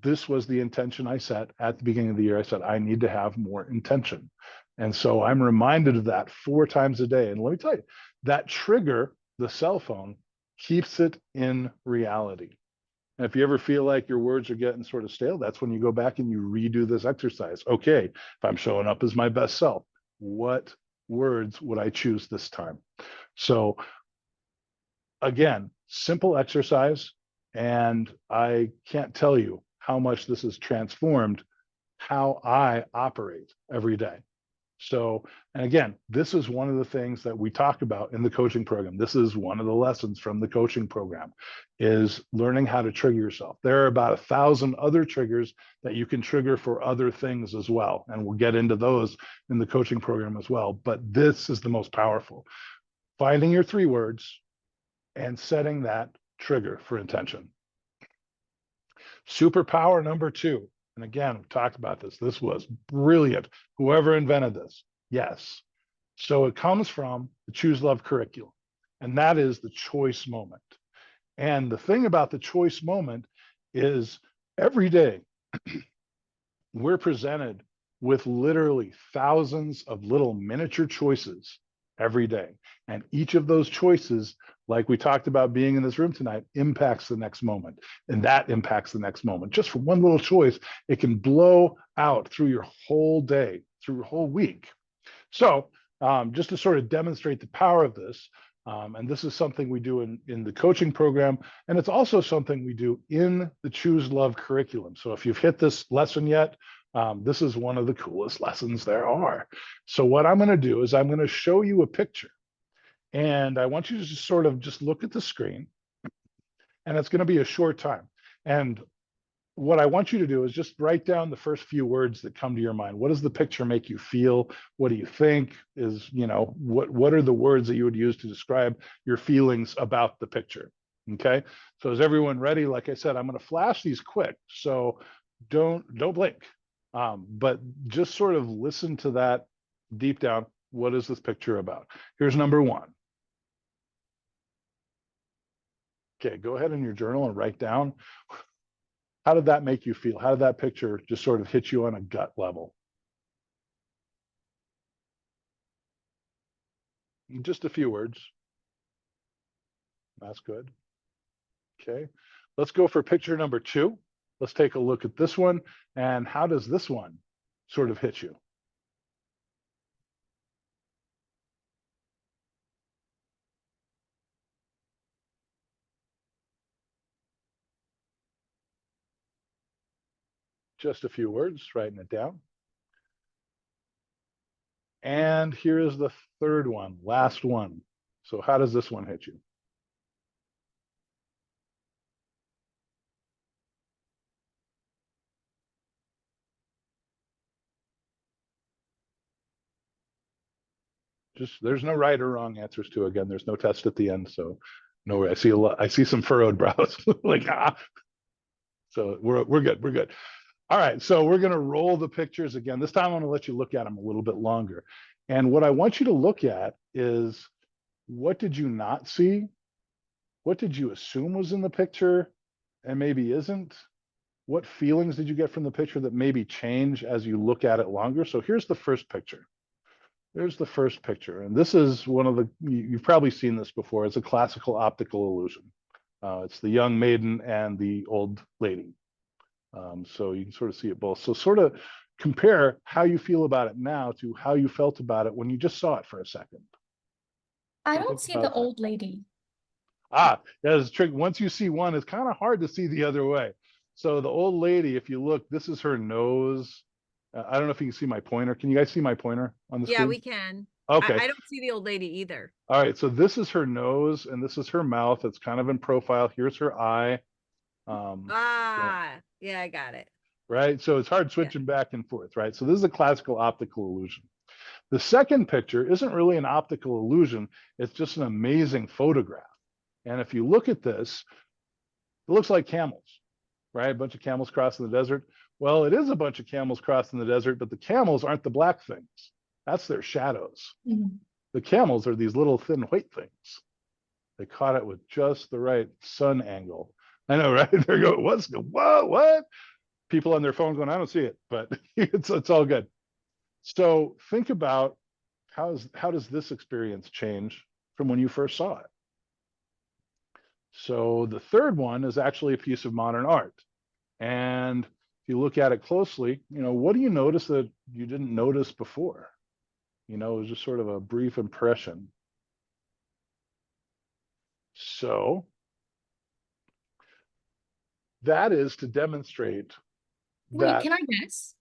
this was the intention I set at the beginning of the year. I said, I need to have more intention. And so I'm reminded of that 4 times a day. And let me tell you, that trigger, the cell phone, keeps it in reality. And if you ever feel like your words are getting sort of stale, that's when you go back and you redo this exercise. Okay, if I'm showing up as my best self, what words would I choose this time? So again, simple exercise. And I can't tell you how much this has transformed how I operate every day. So, and again, this is one of the things that we talk about in the coaching program. This is one of the lessons from the coaching program is learning how to trigger yourself. There are about 1,000 other triggers that you can trigger for other things as well. And we'll get into those in the coaching program as well. But this is the most powerful. Finding your 3 words and setting that trigger for intention. Superpower number 2. And again, we've talked about this. This was brilliant. Whoever invented this, yes. So it comes from the Choose Love curriculum, and that is the choice moment. And the thing about the choice moment is every day we're presented with literally thousands of little miniature choices every day. And each of those choices, like we talked about being in this room tonight, impacts the next moment. And that impacts the next moment. Just for one little choice, it can blow out through your whole day, through your whole week. So just to sort of demonstrate the power of this, and this is something we do in the coaching program, and it's also something we do in the Choose Love curriculum. So if you've hit this lesson yet, this is one of the coolest lessons there are. So what I'm going to do is I'm going to show you a picture. And I want you to just sort of just look at the screen. And it's going to be a short time. And what I want you to do is just write down the first few words that come to your mind. What does the picture make you feel? What do you think is, what are the words that you would use to describe your feelings about the picture? Okay, so is everyone ready? Like I said, I'm going to flash these quick, so don't blink, but just sort of listen to that deep down. What is this picture about? Here's number one. Okay, go ahead in your journal and write down, how did that make you feel? How did that picture just sort of hit you on a gut level? Just a few words. That's good. Okay, let's go for picture number two. Let's take a look at this one. And how does this one sort of hit you? Just a few words, writing it down. And here is the third one, last one. So how does this one hit you? Just, there's no right or wrong answers to it. Again, there's no test at the end. So no, I see a lot, I see some furrowed brows. Like, ah. So we're good. We're good. All right. So we're going to roll the pictures again. This time I'm going to let you look at them a little bit longer. And what I want you to look at is, what did you not see? What did you assume was in the picture and maybe isn't? What feelings did you get from the picture that maybe change as you look at it longer? So here's the first picture. There's the first picture. And this is one of the, you've probably seen this before. It's a classical optical illusion. It's the young maiden and the old lady. So you can sort of see it both. So sort of compare how you feel about it now to how you felt about it when you just saw it for a second. I So don't think see about the that. old lady. Ah, that is a trick. Once you see one, it's kind of hard to see the other way. So the old lady, if you look, this is her nose. I don't know if you can see my pointer. Can you guys see my pointer on the Yeah, screen? we can. Okay. I don't see the old lady either. All right. So this is her nose and this is her mouth. It's kind of in profile. Here's her eye. Yeah, I got it. Right. So it's hard switching back and forth. Right. So this is a classical optical illusion. The second picture isn't really an optical illusion. It's just an amazing photograph. And if you look at this, it looks like camels, right? A bunch of camels crossing the desert. Well, it is a bunch of camels crossing the desert, but the camels aren't the black things. That's their shadows. Mhm. The camels are these little thin white things. They caught it with just the right sun angle. I know, right? They're going, what? People on their phone going, I don't see it, but it's all good. So think about how does this experience change from when you first saw it? So the third one is actually a piece of modern art. And if you look at it closely, what do you notice that you didn't notice before? It was just sort of a brief impression. So that is to demonstrate Wait, that. can I guess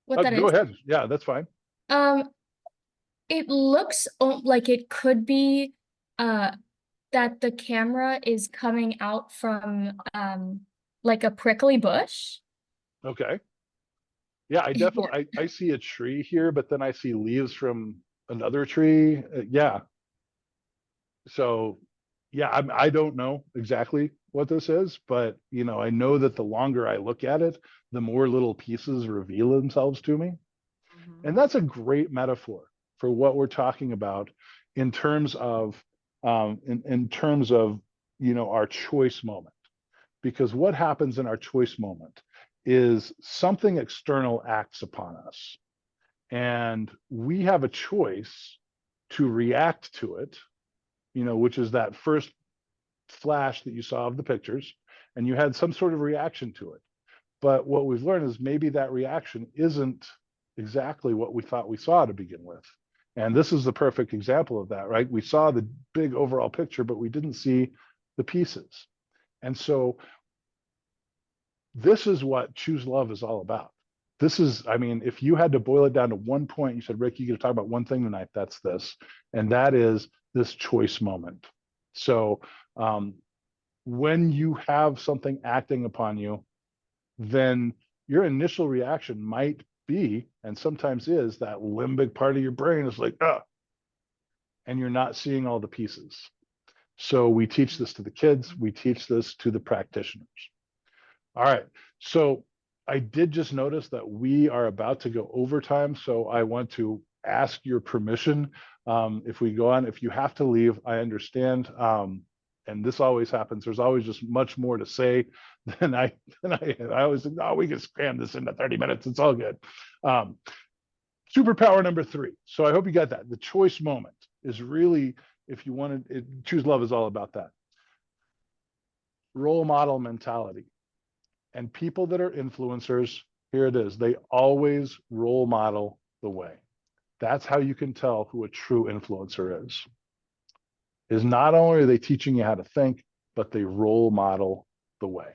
what that Go is? ahead. Yeah, that's fine. It looks like it could be that the camera is coming out from like a prickly bush. Okay. Yeah, I definitely, I see a tree here, but then I see leaves from another tree. Yeah. So yeah, I don't know exactly what this is, but I know that the longer I look at it, the more little pieces reveal themselves to me. And that's a great metaphor for what we're talking about in terms of in terms of our choice moment. Because what happens in our choice moment is something external acts upon us. And we have a choice to react to it, which is that first flash that you saw of the pictures, and you had some sort of reaction to it. But what we've learned is maybe that reaction isn't exactly what we thought we saw to begin with. And this is the perfect example of that, right? We saw the big overall picture, but we didn't see the pieces. And so this is what Choose Love is all about. This is, I mean, if you had to boil it down to one point, you said, Rick, you're going to talk about one thing tonight, that's this. And that is this choice moment. So when you have something acting upon you, then your initial reaction might be, and sometimes is, that limbic part of your brain is like, and you're not seeing all the pieces. So we teach this to the kids, we teach this to the practitioners. All right, so I did just notice that we are about to go overtime, so I want to ask your permission. If we go on, if you have to leave, I understand. And this always happens. There's always just much more to say than I always think, oh, we can cram this into 30 minutes. It's all good. Superpower number 3. So I hope you got that. The choice moment is really, if you wanted, Choose Love is all about that. Role model mentality. And people that are influencers, here it is, they always role model the way. That's how you can tell who a true influencer is not only are they teaching you how to think, but they role model the way.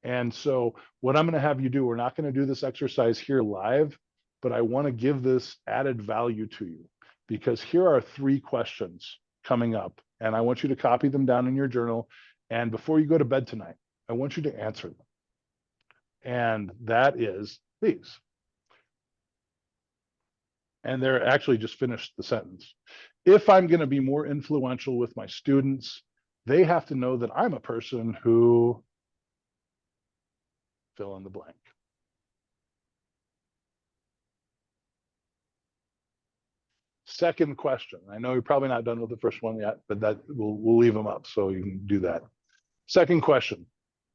And so what I'm going to have you do, we're not going to do this exercise here live, but I want to give this added value to you, because here are 3 questions coming up, and I want you to copy them down in your journal. And before you go to bed tonight, I want you to answer them. And that is these. And they're actually just finished the sentence. If I'm going to be more influential with my students, they have to know that I'm a person who fill in the blank. Second question. I know you're probably not done with the first one yet, but that we'll leave them up so you can do that. Second question.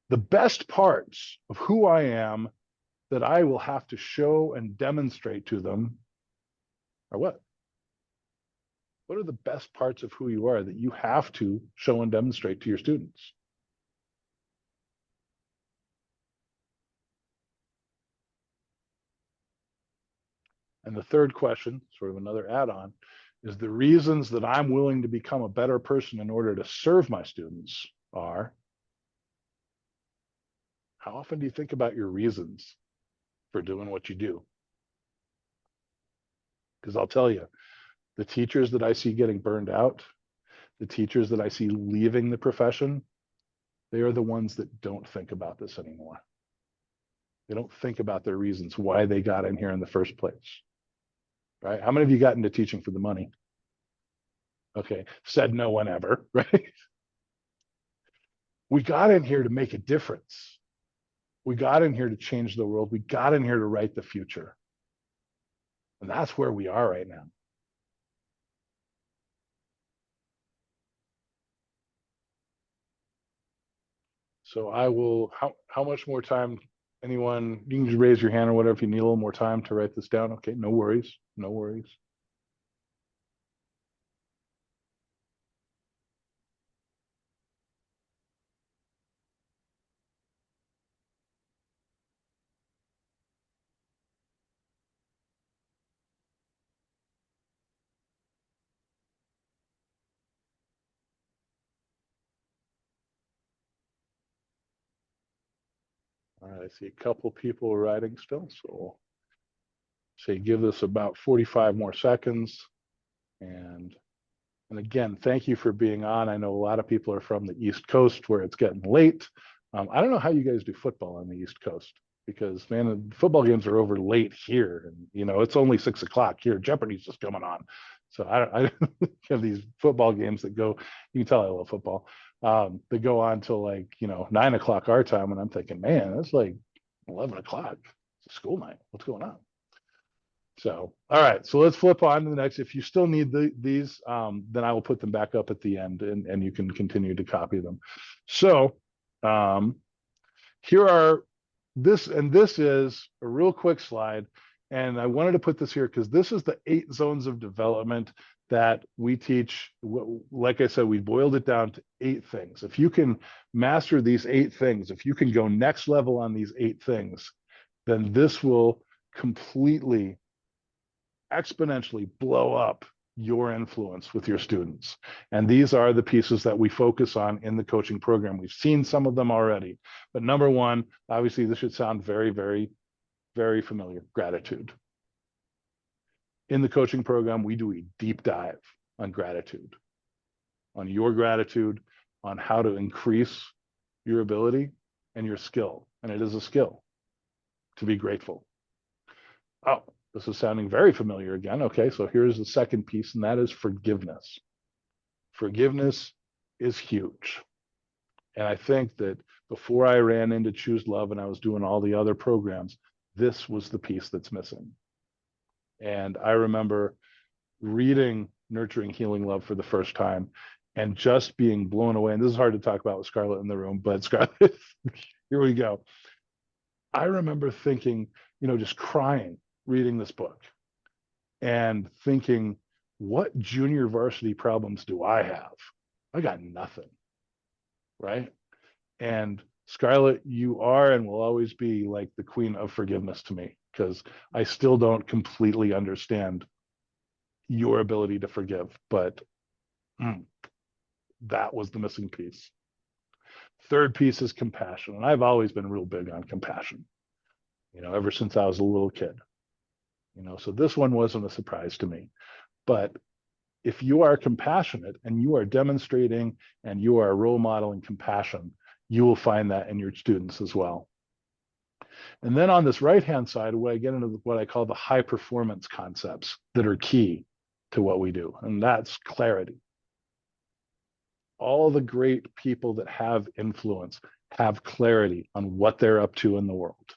The best parts of who I am that I will have to show and demonstrate to them are what? What are the best parts of who you are that you have to show and demonstrate to your students? And the third question, sort of another add-on, is the reasons that I'm willing to become a better person in order to serve my students are, how often do you think about your reasons for doing what you do? Because I'll tell you, the teachers that I see getting burned out, the teachers that I see leaving the profession, they are the ones that don't think about this anymore. They don't think about their reasons why they got in here in the first place. Right? How many of you got into teaching for the money? Okay, said no one ever, right? We got in here to make a difference. We got in here to change the world. We got in here to write the future. And that's where we are right now. So I will, how much more time, anyone, you can just raise your hand or whatever if you need a little more time to write this down. Okay, no worries, no worries. All right, I see a couple people writing still, so we'll say give this about 45 more seconds. And again, thank you for being on. I know a lot of people are from the East Coast where it's getting late. I don't know how you guys do football on the East Coast, because man, football games are over late here, and you know it's only 6 o'clock here. Jeopardy's just coming on, so I have these football games that go. You can tell I love football. That go on till like 9 o'clock our time, and I'm thinking, man, it's like 11 o'clock. It's a school night. What's going on? So, all right, so let's flip on to the next. If you still need these, then I will put them back up at the end, and you can continue to copy them. So here are this, and this is a real quick slide. And I wanted to put this here because this is the 8 zones of development that we teach. Like I said, we boiled it down to 8 things. If you can master these 8 things, if you can go next level on these 8 things, then this will completely exponentially blow up your influence with your students. And these are the pieces that we focus on in the coaching program. We've seen some of them already, but number 1, obviously this should sound very, very, very familiar: gratitude. In the coaching program, we do a deep dive on gratitude, on your gratitude, on how to increase your ability and your skill. And it is a skill to be grateful. Oh, this is sounding very familiar again. Okay, so here's the second piece, and that is forgiveness. Forgiveness is huge. And I think that before I ran into Choose Love and I was doing all the other programs, this was the piece that's missing. And I remember reading Nurturing Healing Love for the first time and just being blown away. And this is hard to talk about with Scarlett in the room, but Scarlett, here we go. I remember thinking, just crying reading this book and thinking, what junior varsity problems do I have? I got nothing, right? And Scarlett, you are and will always be like the queen of forgiveness to me, because I still don't completely understand your ability to forgive, but that was the missing piece. Third piece is compassion. And I've always been real big on compassion, ever since I was a little kid. So this one wasn't a surprise to me. But if you are compassionate and you are demonstrating and you are role modeling compassion, you will find that in your students as well. And then on this right-hand side, where I get into what I call the high performance concepts that are key to what we do, and that's clarity. All the great people that have influence have clarity on what they're up to in the world.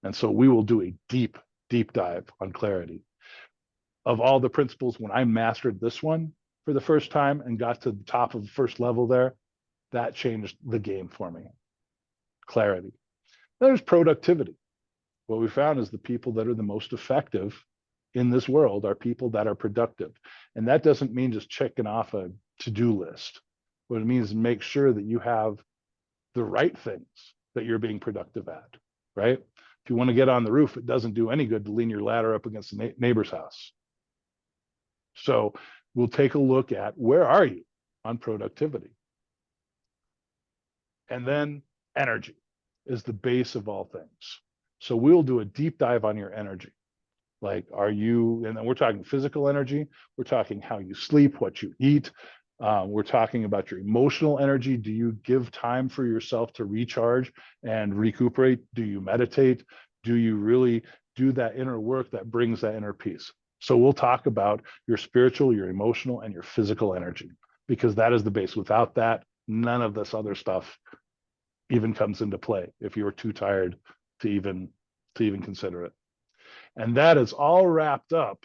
And so we will do a deep, deep dive on clarity. Of all the principles, when I mastered this one for the first time and got to the top of the first level there, that changed the game for me. Clarity. There's productivity. What we found is the people that are the most effective in this world are people that are productive. And that doesn't mean just checking off a to-do list. What it means is make sure that you have the right things that you're being productive at, right? If you want to get on the roof, it doesn't do any good to lean your ladder up against the neighbor's house. So we'll take a look at where are you on productivity. And then energy is the base of all things. So we'll do a deep dive on your energy. Like, are you, and then we're talking physical energy, we're talking how you sleep, what you eat. We're talking about your emotional energy. Do you give time for yourself to recharge and recuperate? Do you meditate? Do you really do that inner work that brings that inner peace? So we'll talk about your spiritual, your emotional, and your physical energy, because that is the base. Without that, none of this other stuff even comes into play if you're too tired to even consider it. And that is all wrapped up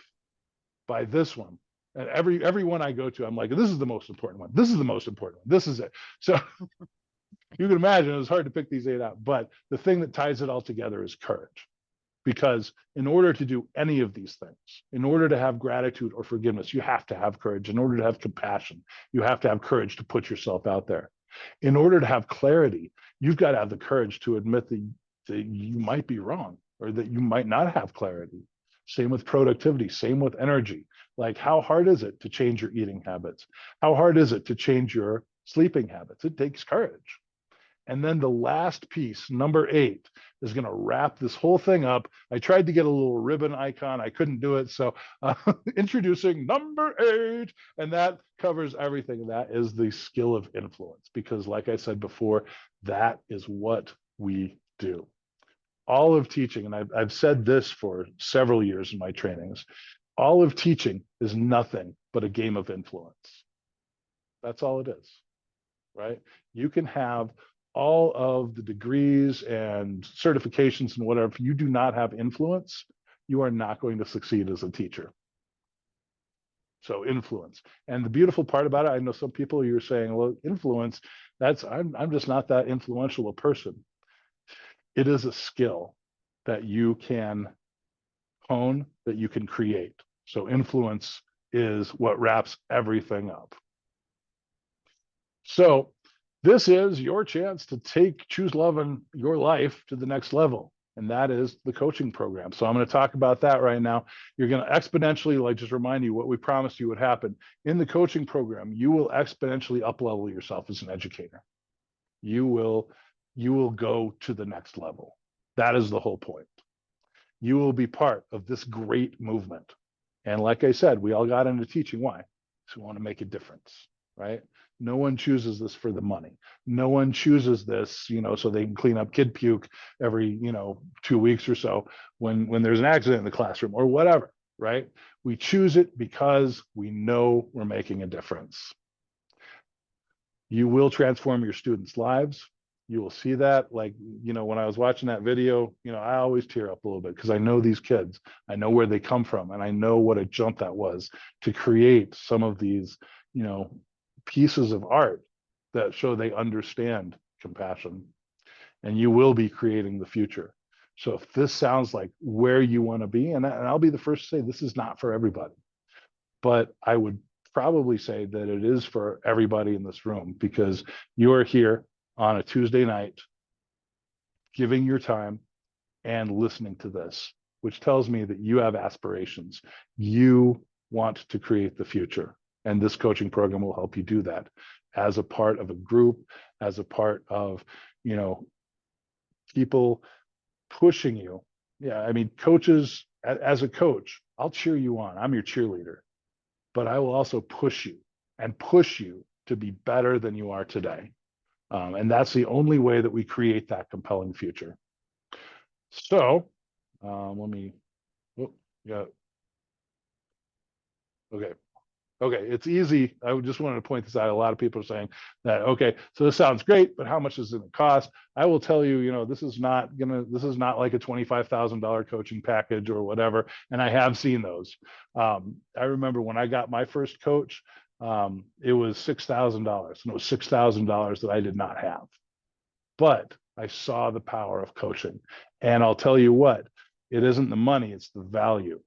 by this one. And every one I go to, I'm like, this is the most important one. This is the most important one. This is it. So you can imagine it was hard to pick these 8 out. But the thing that ties it all together is courage. Because in order to do any of these things, in order to have gratitude or forgiveness, you have to have courage. In order to have compassion, you have to have courage to put yourself out there. In order to have clarity, you've got to have the courage to admit that you might be wrong or that you might not have clarity. Same with productivity, same with energy. Like, how hard is it to change your eating habits? How hard is it to change your sleeping habits? It takes courage. And then the last piece, number 8, is going to wrap this whole thing up. I tried to get a little ribbon icon. I couldn't do it. So introducing number 8, and that covers everything. That is the skill of influence, because like I said before, that is what we do. All of teaching, and I've said this for several years in my trainings, all of teaching is nothing but a game of influence. That's all it is, right? You can have all of the degrees and certifications and whatever. If you do not have influence, you are not going to succeed as a teacher. So influence. And the beautiful part about it, I know some people, you're saying, well, influence, I'm just not that influential a person. It is a skill that you can hone, that you can create. So influence is what wraps everything up. So this is your chance to Choose Love in your life to the next level. And that is the coaching program. So I'm going to talk about that right now. You're going to exponentially, like, just remind you what we promised you would happen. In the coaching program, you will exponentially up-level yourself as an educator. You will go to the next level. That is the whole point. You will be part of this great movement. And like I said, we all got into teaching. Why? Because we want to make a difference, right? No one chooses this for the money. No one chooses this, so they can clean up kid puke every, 2 weeks or so when there's an accident in the classroom or whatever, right? We choose it because we know we're making a difference. You will transform your students' lives. You will see that. Like, when I was watching that video, I always tear up a little bit because I know these kids. I know where they come from, and I know what a jump that was to create some of these, pieces of art that show they understand compassion. And you will be creating the future. So if this sounds like where you want to be, and I'll be the first to say this is not for everybody, but I would probably say that it is for everybody in this room, because you are here on a Tuesday night giving your time and listening to this, which tells me that you have aspirations. You want to create the future. And this coaching program will help you do that as a part of a group, as a part of, people pushing you. Yeah, I mean, coaches, as a coach, I'll cheer you on. I'm your cheerleader, but I will also push you to be better than you are today. And that's the only way that we create that compelling future. So let me, yeah. Okay. Okay, it's easy. I just wanted to point this out. A lot of people are saying that, okay, so this sounds great, but how much is it going to cost? I will tell you, this is not like a $25,000 coaching package or whatever. And I have seen those. I remember when I got my first coach, it was $6,000, and it was $6,000 that I did not have. But I saw the power of coaching. And I'll tell you what, it isn't the money, it's the value.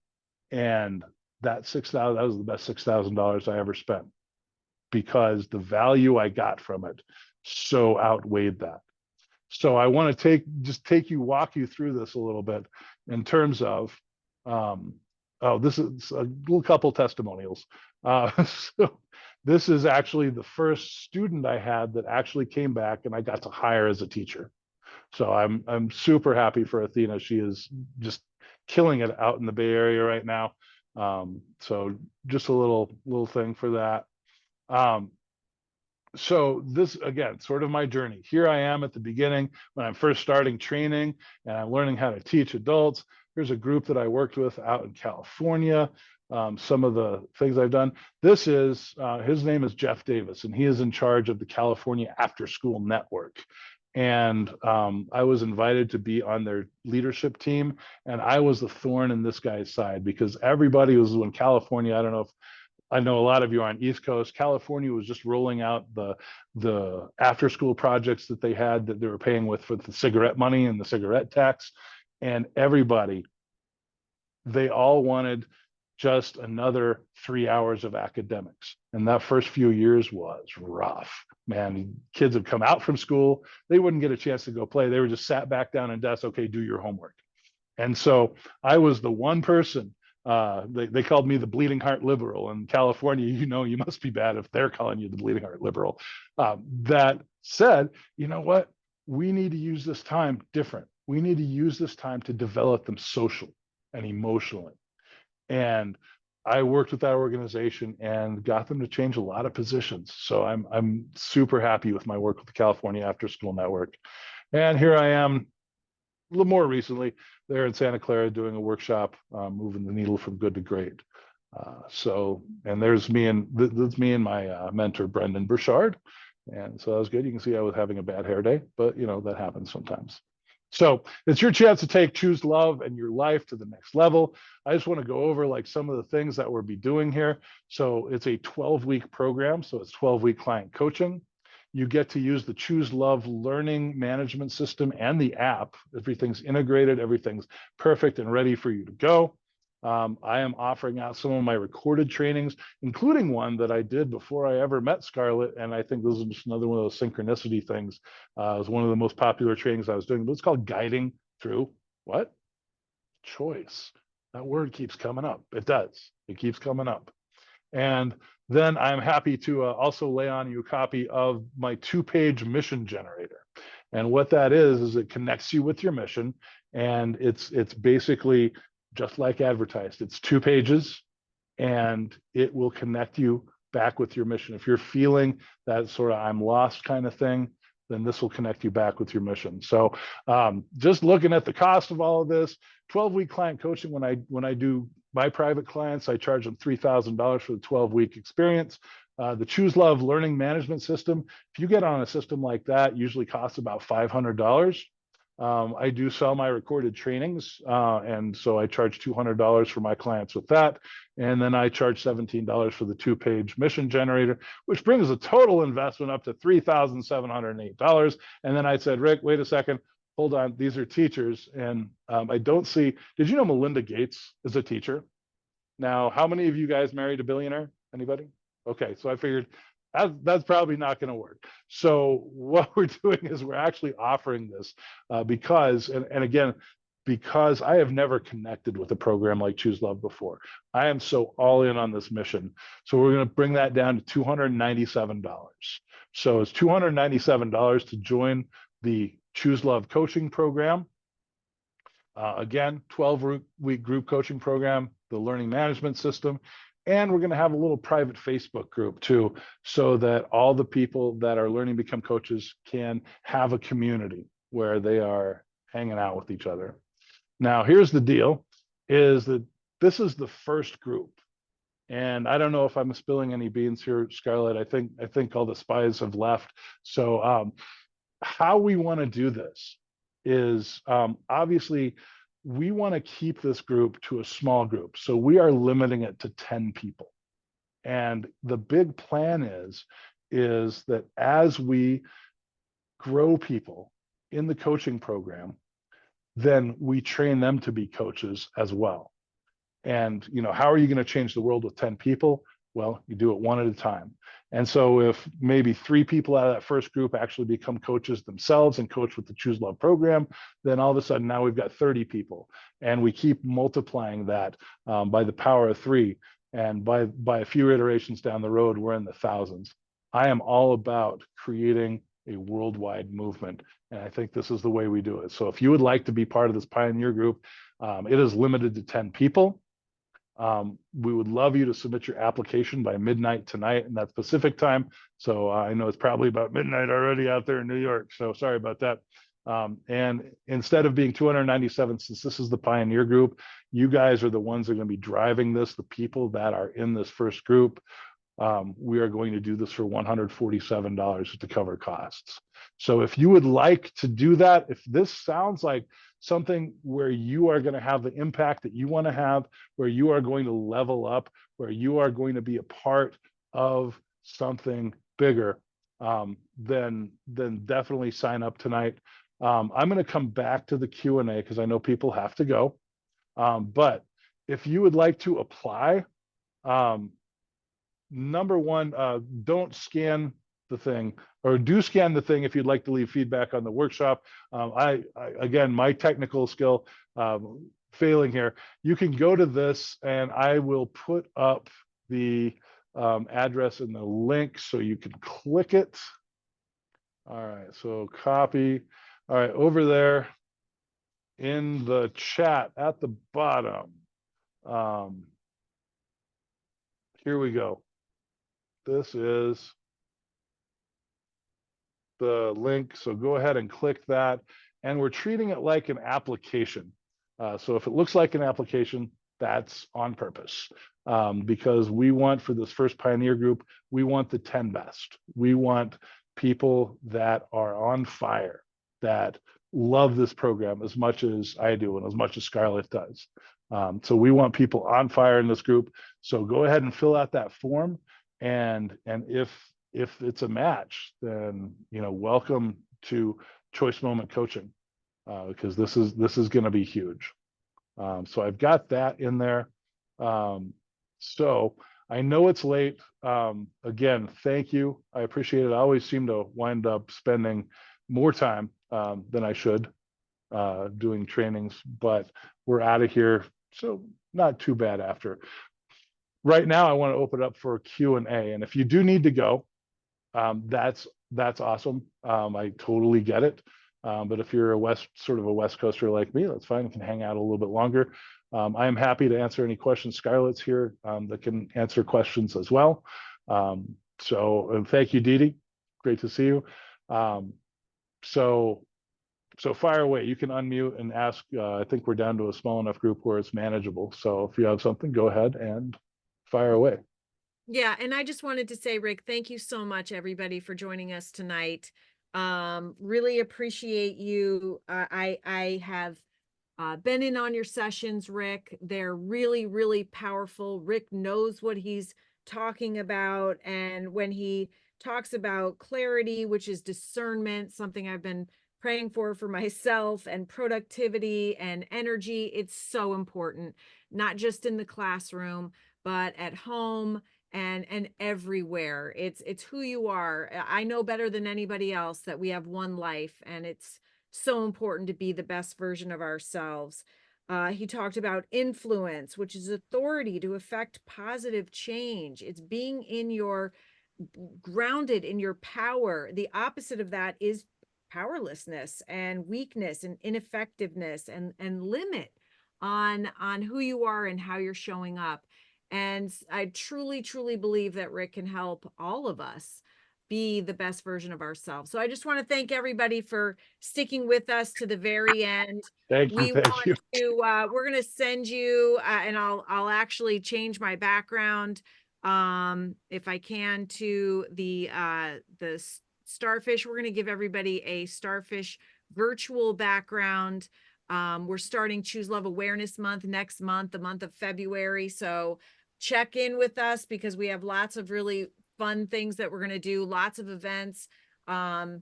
And that was the best $6,000 I ever spent, because the value I got from it so outweighed that. So I want to walk you through this a little bit in terms of, this is a little couple testimonials. So this is actually the first student I had that actually came back and I got to hire as a teacher. So I'm super happy for Athena. She is just killing it out in the Bay Area right now. So just a little thing for that. So this, again, sort of my journey. Here I am at the beginning when I'm first starting training and I'm learning how to teach adults. Here's a group that I worked with out in California. Some of the things I've done. This is, his name is Jeff Davis, and he is in charge of the California After School Network. And I was invited to be on their leadership team, and I was the thorn in this guy's side, because everybody was in California. I don't know if I know a lot of you are on East Coast. California was just rolling out the after school projects that they had that they were paying with for the cigarette money and the cigarette tax, and they all wanted just another 3 hours of academics. And that first few years was rough, man. Kids would come out from school, they wouldn't get a chance to go play. They were just sat back down in desks, okay, do your homework. And so I was the one person, they called me the bleeding heart liberal. In California, you must be bad if they're calling you the bleeding heart liberal. That said, you know what? We need to use this time different. We need to use this time to develop them socially and emotionally. And I worked with that organization and got them to change a lot of positions. So I'm super happy with my work with the California After School Network. And here I am a little more recently there in Santa Clara doing a workshop, moving the needle from good to great. And there's me and that's me and my mentor, Brendan Burchard. And so that was good. You can see I was having a bad hair day, but that happens sometimes. So it's your chance to choose love and your life to the next level. I just want to go over like some of the things that we'll be doing here. So it's a 12-week program. So it's 12-week client coaching. You get to use the Choose Love learning management system and the app. Everything's integrated, everything's perfect and ready for you to go. I am offering out some of my recorded trainings, including one that I did before I ever met Scarlett. And I think this is just another one of those synchronicity things. It was one of the most popular trainings I was doing, but it's called Guiding Through what? Choice. That word keeps coming up. It does. It keeps coming up. And then I'm happy to also lay on you a copy of my 2-page mission generator. And what that is it connects you with your mission. And it's basically just like advertised. It's 2 pages and it will connect you back with your mission. If you're feeling that sort of I'm lost kind of thing, then this will connect you back with your mission. So just looking at the cost of all of this, 12-week client coaching, when I do my private clients, I charge them $3,000 for the 12-week experience. The Choose Love learning management system, if you get on a system like that, usually costs about $500. I do sell my recorded trainings, and so I charge $200 for my clients with that. And then I charge $17 for the 2-page mission generator, which brings the total investment up to $3,708. And then I said, Rick, wait a second, hold on, these are teachers. And I don't see, did you know Melinda Gates is a teacher? Now, how many of you guys married a billionaire? Anybody? Okay, so I figured that's probably not going to work. So what we're doing is we're actually offering this because, and again, because I have never connected with a program like Choose Love before. I am so all in on this mission. So we're going to bring that down to $297. So it's $297 to join the Choose Love coaching program. Again, 12-week group coaching program, the learning management system, and we're going to have a little private Facebook group too, so that all the people that are learning to become coaches can have a community where they are hanging out with each other. Now, here's the deal, is that this is the first group. And I don't know if I'm spilling any beans here, Scarlett. I think all the spies have left. So how we want to do this is obviously we want to keep this group to a small group. So we are limiting it to 10 people. And the big plan is that as we grow people in the coaching program, then we train them to be coaches as well. And, how are you going to change the world with 10 people? Well, you do it one at a time. And so if maybe 3 people out of that first group actually become coaches themselves and coach with the Choose Love program, then all of a sudden now we've got 30 people. And we keep multiplying that by the power of 3. And by a few iterations down the road, we're in the thousands. I am all about creating a worldwide movement. And I think this is the way we do it. So if you would like to be part of this pioneer group, it is limited to 10 people. We would love you to submit your application by midnight tonight, and that's Pacific time. So I know it's probably about midnight already out there in New York. So sorry about that. And instead of being 297, since this is the pioneer group, you guys are the ones that are going to be driving this, the people that are in this first group. We are going to do this for $147 to cover costs. So if you would like to do that, if this sounds like something where you are going to have the impact that you want to have, where you are going to level up, where you are going to be a part of something bigger, then definitely sign up tonight. I'm going to come back to the Q&A because I know people have to go. But if you would like to apply, number one, don't scan the thing, or do scan the thing if you'd like to leave feedback on the workshop. Again, my technical skill failing here. You can go to this and I will put up the address and the link so you can click it. All right, so copy. All right, over there in the chat at the bottom. Here we go. This is the link. So go ahead and click that. And we're treating it like an application. So if it looks like an application, that's on purpose. Because we want, for this first pioneer group, we want the 10 best. We want people that are on fire, that love this program as much as I do and as much as Scarlett does. So we want people on fire in this group. So go ahead and fill out that form. And if it's a match, then welcome to Choice Moment Coaching, because this is going to be huge. So I've got that in there. So I know it's late. Again, thank you. I appreciate it. I always seem to wind up spending more time than I should doing trainings, but we're out of here. So not too bad after. Right now, I want to open up for Q&A. And if you do need to go, that's awesome. I totally get it. But if you're a West Coaster like me, that's fine. You can hang out a little bit longer. I am happy to answer any questions. Scarlett's here that can answer questions as well. So thank you, Dee Dee. Great to see you. So fire away. You can unmute and ask. I think we're down to a small enough group where it's manageable. So if you have something, go ahead and fire away. Yeah, and I just wanted to say, Rick, thank you so much, everybody, for joining us tonight. Really appreciate you. I have been in on your sessions, Rick. They're really, really powerful. Rick knows what he's talking about. And when he talks about clarity, which is discernment, something I've been praying for myself, and productivity and energy, it's so important, not just in the classroom, but at home and everywhere. It's who you are. I know better than anybody else that we have one life, and it's so important to be the best version of ourselves. He talked about influence, which is authority to affect positive change. It's being in your grounded in your power. The opposite of that is powerlessness and weakness and ineffectiveness and limit on who you are and how you're showing up. And I truly, truly believe that Rick can help all of us be the best version of ourselves. So I just want to thank everybody for sticking with us to the very end. Thank you. We Thank you. want to, we're going to send you, and I'll actually change my background, if I can, to the starfish. We're going to give everybody a starfish virtual background. We're starting Choose Love Awareness Month next month, the month of February. So check in with us, because we have lots of really fun things that we're going to do, lots of events. And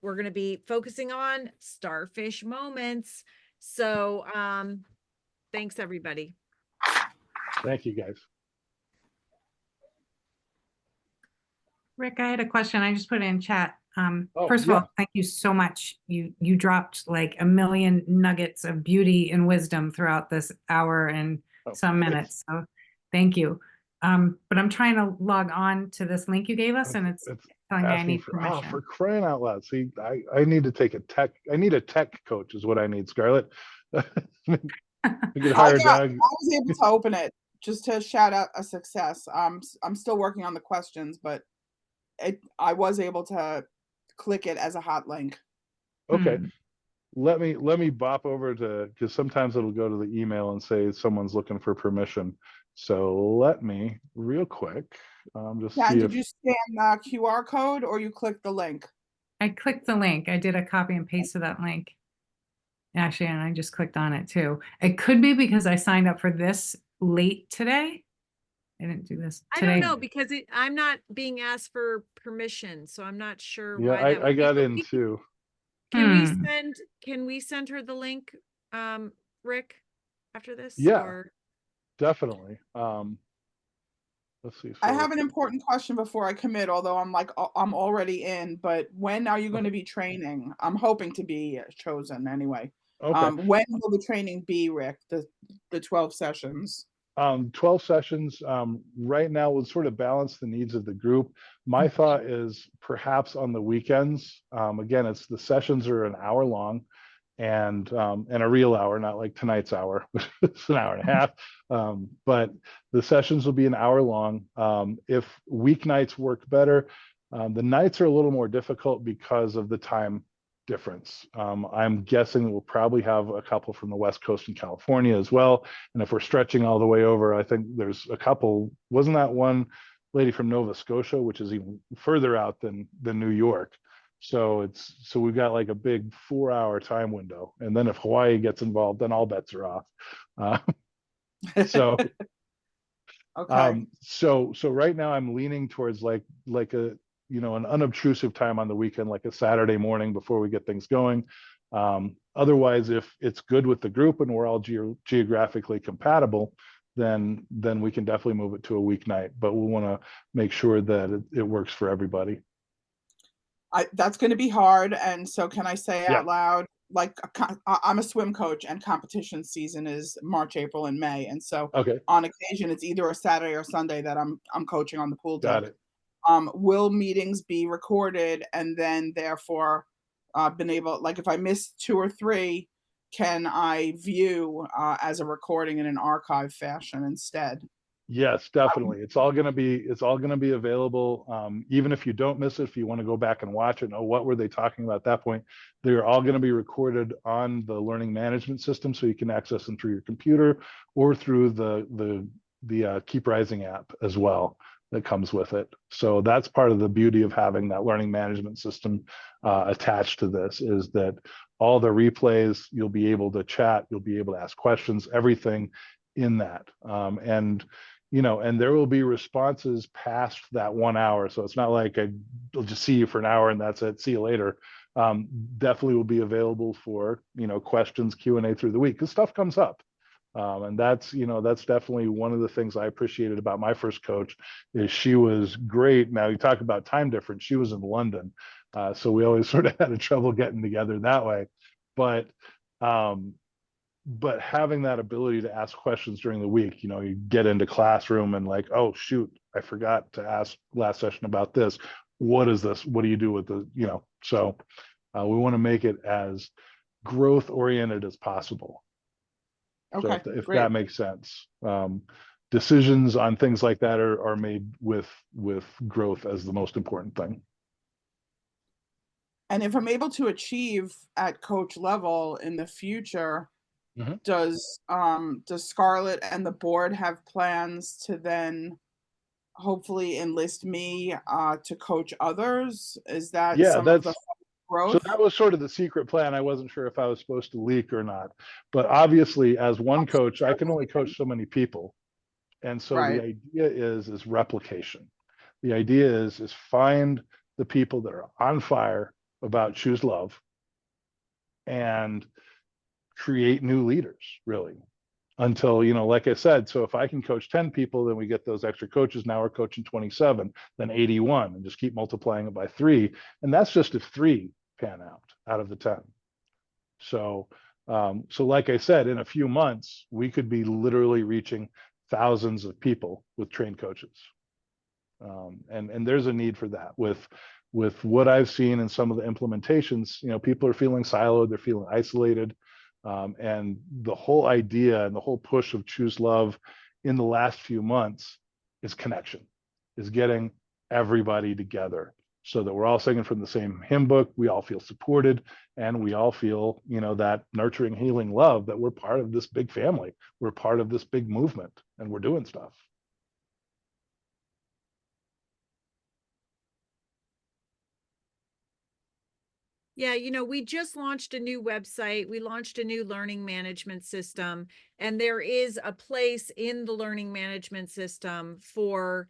we're going to be focusing on starfish moments. So thanks, everybody. Thank you, guys. Rick, I had a question. I just put it in chat. Oh, First of yeah. all, thank you so much. You dropped like a million nuggets of beauty and wisdom throughout this hour and Oh, some thanks. minutes. So thank you. But I'm trying to log on to this link you gave us, and it's telling me I Asking need for permission. crying out loud. See, I need to take I need a tech coach is what I need, Scarlett. We could hire Doug. I was able to open it just to shout out a success. I'm still working on the questions, but I was able to click it as a hot link. Okay. Let me bop over to, because sometimes it'll go to the email and say someone's looking for permission. So let me real quick just Yeah, see and if did you scan the QR code or you clicked the link? I clicked the link. I did a copy and paste of that link. Actually, and I just clicked on it too. It could be because I signed up for this late today. I didn't do this I today. don't know, because I'm not being asked for permission, so I'm not sure yeah, why that would I be. got But in too. can we send her the link, Rick, after this? Yeah, Or definitely. Let's see. I So have an important question before I commit, although I'm already in, but when are you going to be training? I'm hoping to be chosen anyway. okay. When will the training be, Rick? The 12 sessions? 12 sessions right now would sort of balance the needs of the group. My thought is perhaps on the weekends. Again, it's the sessions are an hour long, and a real hour, not like tonight's hour, which is an hour and a half. But the sessions will be an hour long. If weeknights work better, the nights are a little more difficult because of the time difference. I'm guessing we'll probably have a couple from the West Coast and California as well. And if we're stretching all the way over, I think there's a couple. Wasn't that one lady from Nova Scotia, which is even further out than New York? So we've got like a big 4-hour time window. And then if Hawaii gets involved, then all bets are off. So Okay. so right now I'm leaning towards like a an unobtrusive time on the weekend, like a Saturday morning before we get things going. Otherwise, if it's good with the group and we're all geographically compatible, then we can definitely move it to a weeknight. But we want to make sure that it works for everybody. That's going to be hard. And so can I say Yeah. out loud, like I'm a swim coach and competition season is March, April, and May. And so Okay. on occasion, it's either a Saturday or Sunday that I'm coaching on the pool deck. Got it. Will meetings be recorded and then therefore been able, like if I miss 2 or 3, can I view as a recording in an archive fashion instead? Yes, definitely. It's all going to be available. Even if you don't miss it, if you want to go back and watch it, what were they talking about at that point? They're all going to be recorded on the learning management system, so you can access them through your computer or through the Keep Rising app as well that comes with it. So that's part of the beauty of having that learning management system attached to this, is that all the replays, you'll be able to chat, you'll be able to ask questions, everything in that. And and there will be responses past that 1 hour. So it's not like I'll just see you for an hour and that's it. See you later. Definitely will be available for, questions, Q&A through the week, because stuff comes up. And that's definitely one of the things I appreciated about my first coach, is she was great. Now you talk about time difference. She was in London. So we always sort of had trouble getting together that way. But having that ability to ask questions during the week, you get into classroom and like, oh shoot, I forgot to ask last session about this. What is this? What do you do with the, so we want to make it as growth oriented as possible. Okay, So if great. that makes sense. Decisions on things like that are made with growth as the most important thing. And if I'm able to achieve at coach level in the future, Mhm. does Scarlett and the board have plans to then hopefully enlist me to coach others? Is that Yeah, some of the so growth? that was sort of the secret plan. I wasn't sure if I was supposed to leak or not, but obviously as one coach, I can only coach so many people. And so the Right. idea is replication. The idea is find the people that are on fire about Choose Love and create new leaders, really, until, like I said, so if I can coach 10 people, then we get those extra coaches. Now we're coaching 27, then 81, and just keep multiplying it by 3. And that's just if 3 pan out of the 10. So, like I said, in a few months, we could be literally reaching thousands of people with trained coaches. And there's a need for that with what I've seen in some of the implementations. People are feeling siloed, they're feeling isolated. And the whole idea and the whole push of Choose Love in the last few months is connection, is getting everybody together so that we're all singing from the same hymn book. We all feel supported, and we all feel, that nurturing, healing love, that we're part of this big family. We're part of this big movement, and we're doing stuff. Yeah, we just launched a new website. We launched a new learning management system, and there is a place in the learning management system for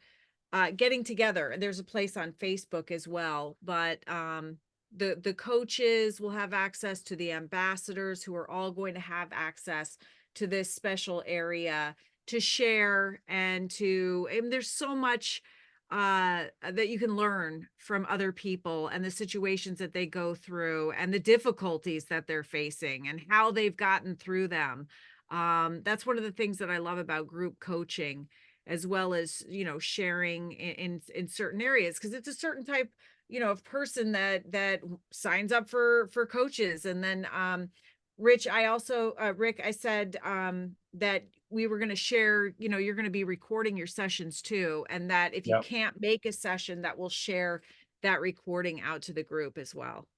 getting together. There's a place on Facebook as well, but the coaches will have access to the ambassadors, who are all going to have access to this special area to share and there's so much that you can learn from other people and the situations that they go through and the difficulties that they're facing and how they've gotten through them. That's one of the things that I love about group coaching, as well as, sharing in certain areas, because it's a certain type, of person that signs up for coaches. And then, Rick, I said, that we were going to share, you're going to be recording your sessions too. And that if you Yep. can't make a session, that we'll share that recording out to the group as well.